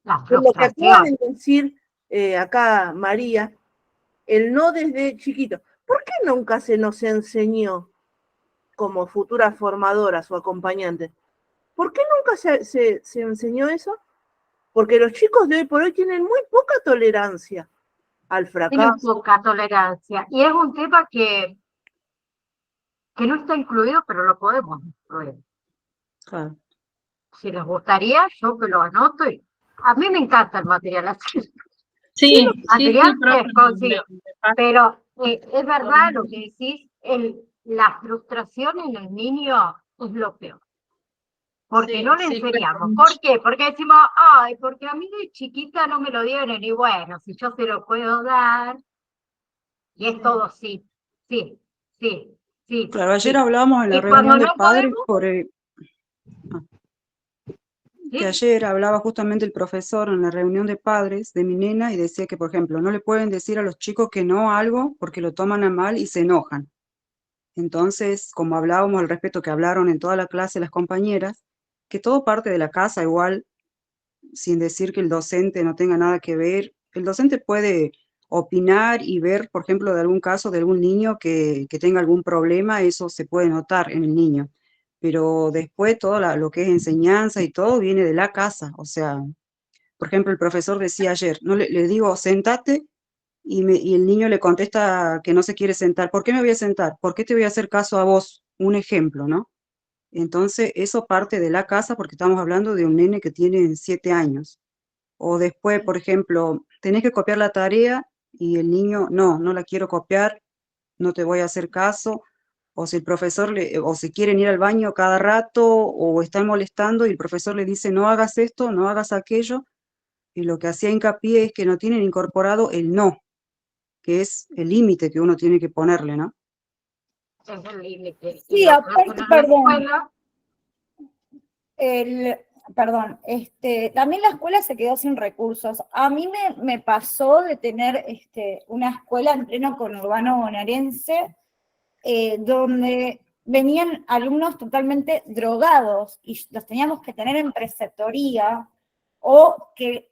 La Por lo que acaba de frustración. decir acá María, el no desde chiquito. ¿Por qué nunca se nos enseñó como futuras formadoras o acompañantes? ¿Por qué nunca se enseñó eso? Porque los chicos de hoy por hoy tienen muy poca tolerancia al Tienen fracaso. poca tolerancia. Y es un tema que no está incluido, pero lo podemos incluir. claro. Si les gustaría, yo que lo anoto y a mí me encanta el material así. Sí, Material profe, les consigo. Pero es verdad lo que decís, la frustración en el niño es lo peor. Porque Sí, no le sí, enseñamos. cuesta ¿Por qué? Porque decimos, ay, porque a mí de chiquita no me lo dieron. Y bueno, si yo se lo puedo dar, y es todo sí, sí, sí, sí, Claro, ayer sí. hablábamos en la Y cuando reunión de no padres podemos, que ¿sí? ayer hablaba justamente el profesor en la reunión de padres de mi nena y decía que, por ejemplo, no le pueden decir a los chicos que no a algo porque lo toman a mal y se enojan. Entonces, como hablábamos al respecto que hablaron en toda la clase las compañeras, que todo parte de la casa igual, sin decir que el docente no tenga nada que ver. El docente puede opinar y ver, por ejemplo, de algún caso de algún niño que tenga algún problema, eso se puede notar en el niño. Pero después todo lo que es enseñanza y todo viene de la casa. O sea, por ejemplo, el profesor decía ayer, no le digo, sentate, y el niño le contesta que no se quiere sentar. ¿Por qué me voy a sentar? ¿Por qué te voy a hacer caso a vos? Un ejemplo, ¿no? Entonces, eso parte de la casa porque estamos hablando de un nene que tiene 7 años. O después, por ejemplo, tenés que copiar la tarea y el niño, no la quiero copiar, no te voy a hacer caso. O si el profesor, o si quieren ir al baño cada rato, o están molestando y el profesor le dice, no hagas esto, no hagas aquello, y lo que hacía hincapié es que no tienen incorporado el no, que es el límite que uno tiene que ponerle, ¿no? Es el límite. Y Sí, lo que aparte, hacen en la perdón, escuela, perdón, también la escuela se quedó sin recursos. A mí me pasó de tener una escuela en pleno conurbano bonaerense, donde venían alumnos totalmente drogados y los teníamos que tener en preceptoría, o que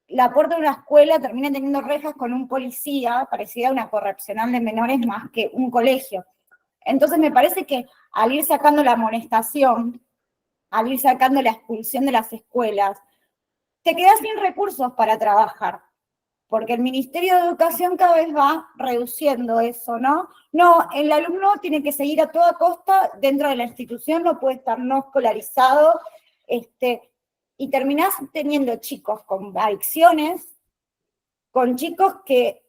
la puerta de una escuela termina teniendo rejas con un policía, parecida a una correccional de menores más que un colegio. Entonces me parece que al ir sacando la amonestación, al ir sacando la expulsión de las escuelas, te quedas sin recursos para trabajar, porque el Ministerio de Educación cada vez va reduciendo eso, ¿no? No, el alumno tiene que seguir a toda costa dentro de la institución, no puede estar no escolarizado, y terminás teniendo chicos con adicciones, con chicos que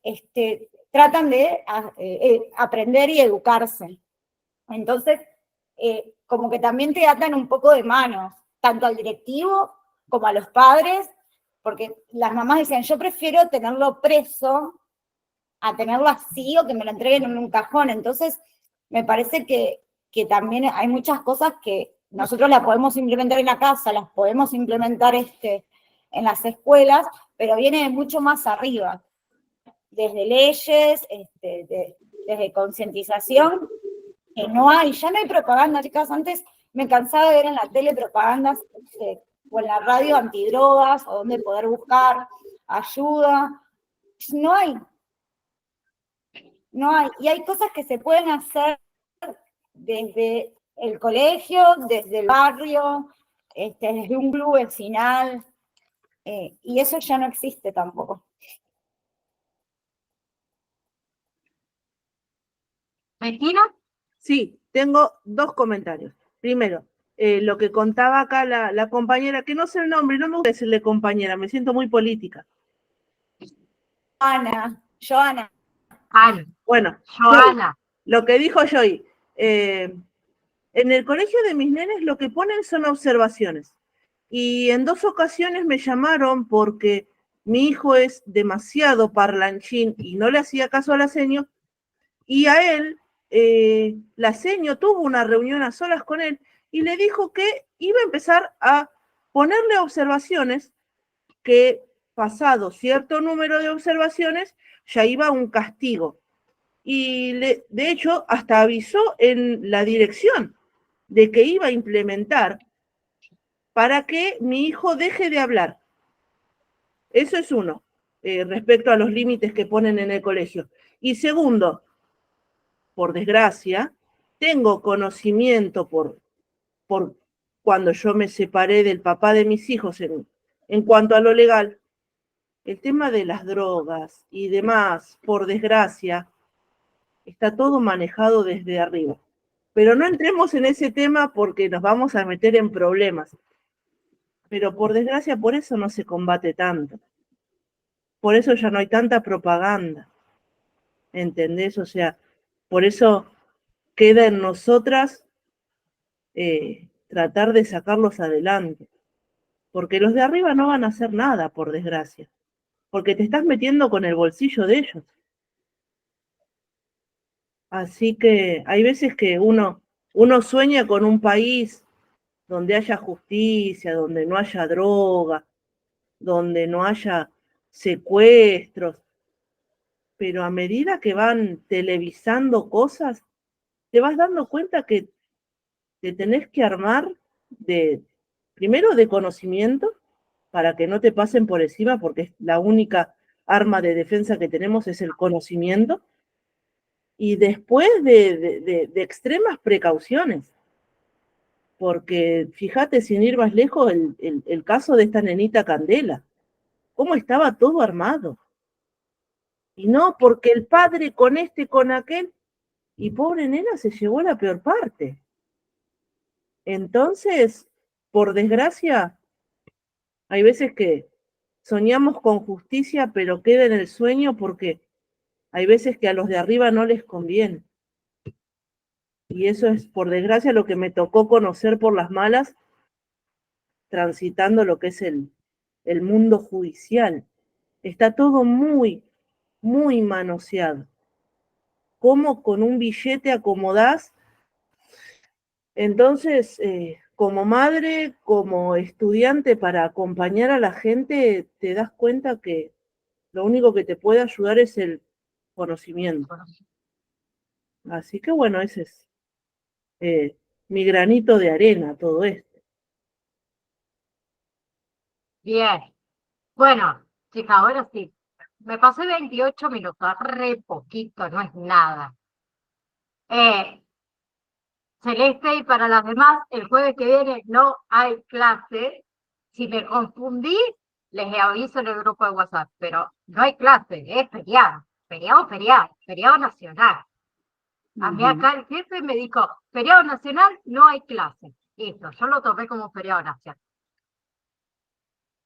tratan de aprender y educarse. Entonces, como que también te atan un poco de manos, tanto al directivo como a los padres, porque las mamás decían, yo prefiero tenerlo preso a tenerlo así o que me lo entreguen en un cajón. Entonces, me parece que también hay muchas cosas que nosotros las podemos implementar en la casa, las podemos implementar en las escuelas, pero viene de mucho más arriba, desde leyes, desde concientización. No hay, ya no hay propaganda, chicas. Antes me cansaba de ver en la tele propagandas o en la radio antidrogas, o dónde poder buscar ayuda. No hay. No hay. Y hay cosas que se pueden hacer desde el colegio, desde el barrio, desde un club vecinal, y eso ya no existe tampoco. ¿Bettina? Sí, tengo 2 comentarios. Primero, lo que contaba acá la compañera, que no sé el nombre, no me gusta decirle compañera, me siento muy política. Joana. Bueno, Joana. Lo que dijo Joy, en el colegio de mis nenes lo que ponen son observaciones. Y en 2 ocasiones me llamaron porque mi hijo es demasiado parlanchín y no le hacía caso a la seño, y a él, la seño tuvo una reunión a solas con él y le dijo que iba a empezar a ponerle observaciones, que pasado cierto número de observaciones ya iba un castigo. Y de hecho hasta avisó en la dirección de que iba a implementar para que mi hijo deje de hablar. Eso es uno, respecto a los límites que ponen en el colegio. Y segundo, por desgracia, tengo conocimiento por cuando yo me separé del papá de mis hijos en cuanto a lo legal, el tema de las drogas y demás, por desgracia, está todo manejado desde arriba. Pero no entremos en ese tema porque nos vamos a meter en problemas. Pero por desgracia, por eso no se combate tanto. Por eso ya no hay tanta propaganda. ¿Entendés? O sea, por eso queda en nosotras tratar de sacarlos adelante. Porque los de arriba no van a hacer nada, por desgracia. Porque te estás metiendo con el bolsillo de ellos. Así que hay veces que uno sueña con un país donde haya justicia, donde no haya droga, donde no haya secuestros, pero a medida que van televisando cosas, te vas dando cuenta que te tenés que armar primero de conocimiento, para que no te pasen por encima, porque es la única arma de defensa que tenemos es el conocimiento, y después de extremas precauciones. Porque fíjate, sin ir más lejos, el caso de esta nenita Candela, cómo estaba todo armado. Y no, porque el padre con este, con aquel, y pobre nena se llevó la peor parte. Entonces, por desgracia, hay veces que soñamos con justicia, pero queda en el sueño porque hay veces que a los de arriba no les conviene. Y eso es, por desgracia, lo que me tocó conocer por las malas, transitando lo que es el mundo judicial. Está todo muy, muy manoseado. ¿Cómo con un billete acomodás? Entonces, como madre, como estudiante, para acompañar a la gente, te das cuenta que lo único que te puede ayudar es el conocimiento. Así que bueno, ese es mi granito de arena, todo esto. Bien. Bueno, chicas, ahora sí. Me pasé 28 minutos, re poquito, no es nada. Celeste, y para las demás, el jueves que viene no hay clase. Si me confundí, les aviso en el grupo de WhatsApp, pero no hay clase, es feriado, feriado nacional. A mí acá el jefe me dijo, feriado nacional, no hay clase. Listo, yo lo tomé como feriado nacional.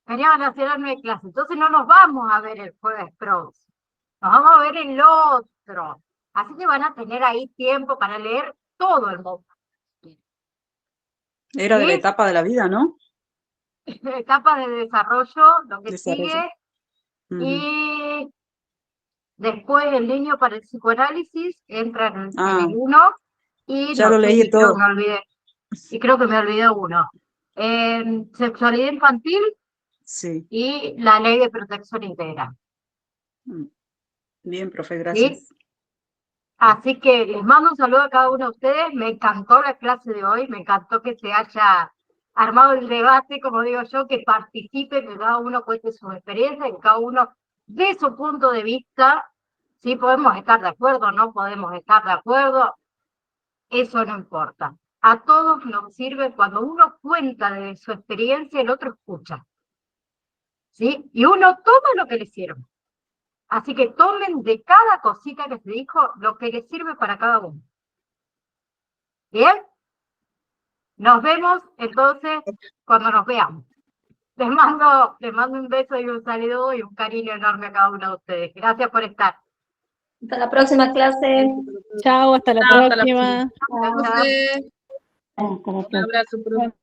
Feriado nacional, no hay clase. Entonces no nos vamos a ver el jueves próximo. Nos vamos a ver el otro. Así que van a tener ahí tiempo para leer todo el mundo. Era de la ¿Sí? etapa de la vida, ¿no? Etapa de desarrollo, lo que Desarrollo. sigue. Ujú. Y después el niño para el psicoanálisis entra en Ah, el 1. Y ya no lo sé, leí y creo todo. que me olvidé. Y creo que me olvidé uno. Sexualidad infantil Sí. y la ley de protección integral. Bien, profe, ¿Sí? gracias. Así que les mando un saludo a cada uno de ustedes. Me encantó la clase de hoy, me encantó que se haya armado el debate, como digo yo, que participe, que cada uno cuente su experiencia, que cada uno dé su punto de vista. Sí, podemos estar de acuerdo, no podemos estar de acuerdo, eso no importa. A todos nos sirve cuando uno cuenta de su experiencia, el otro escucha. ¿Sí? Y uno toma lo que le sirve. Así que tomen de cada cosita que se dijo lo que les sirve para cada uno. ¿Bien? Nos vemos entonces cuando nos veamos. Les mando un beso y un saludo y un cariño enorme a cada uno de ustedes. Gracias por estar. Hasta la próxima clase. Chao, hasta la Chao, hasta la próxima. Chao, chao. Chao. Hasta la Un próxima. abrazo, profe.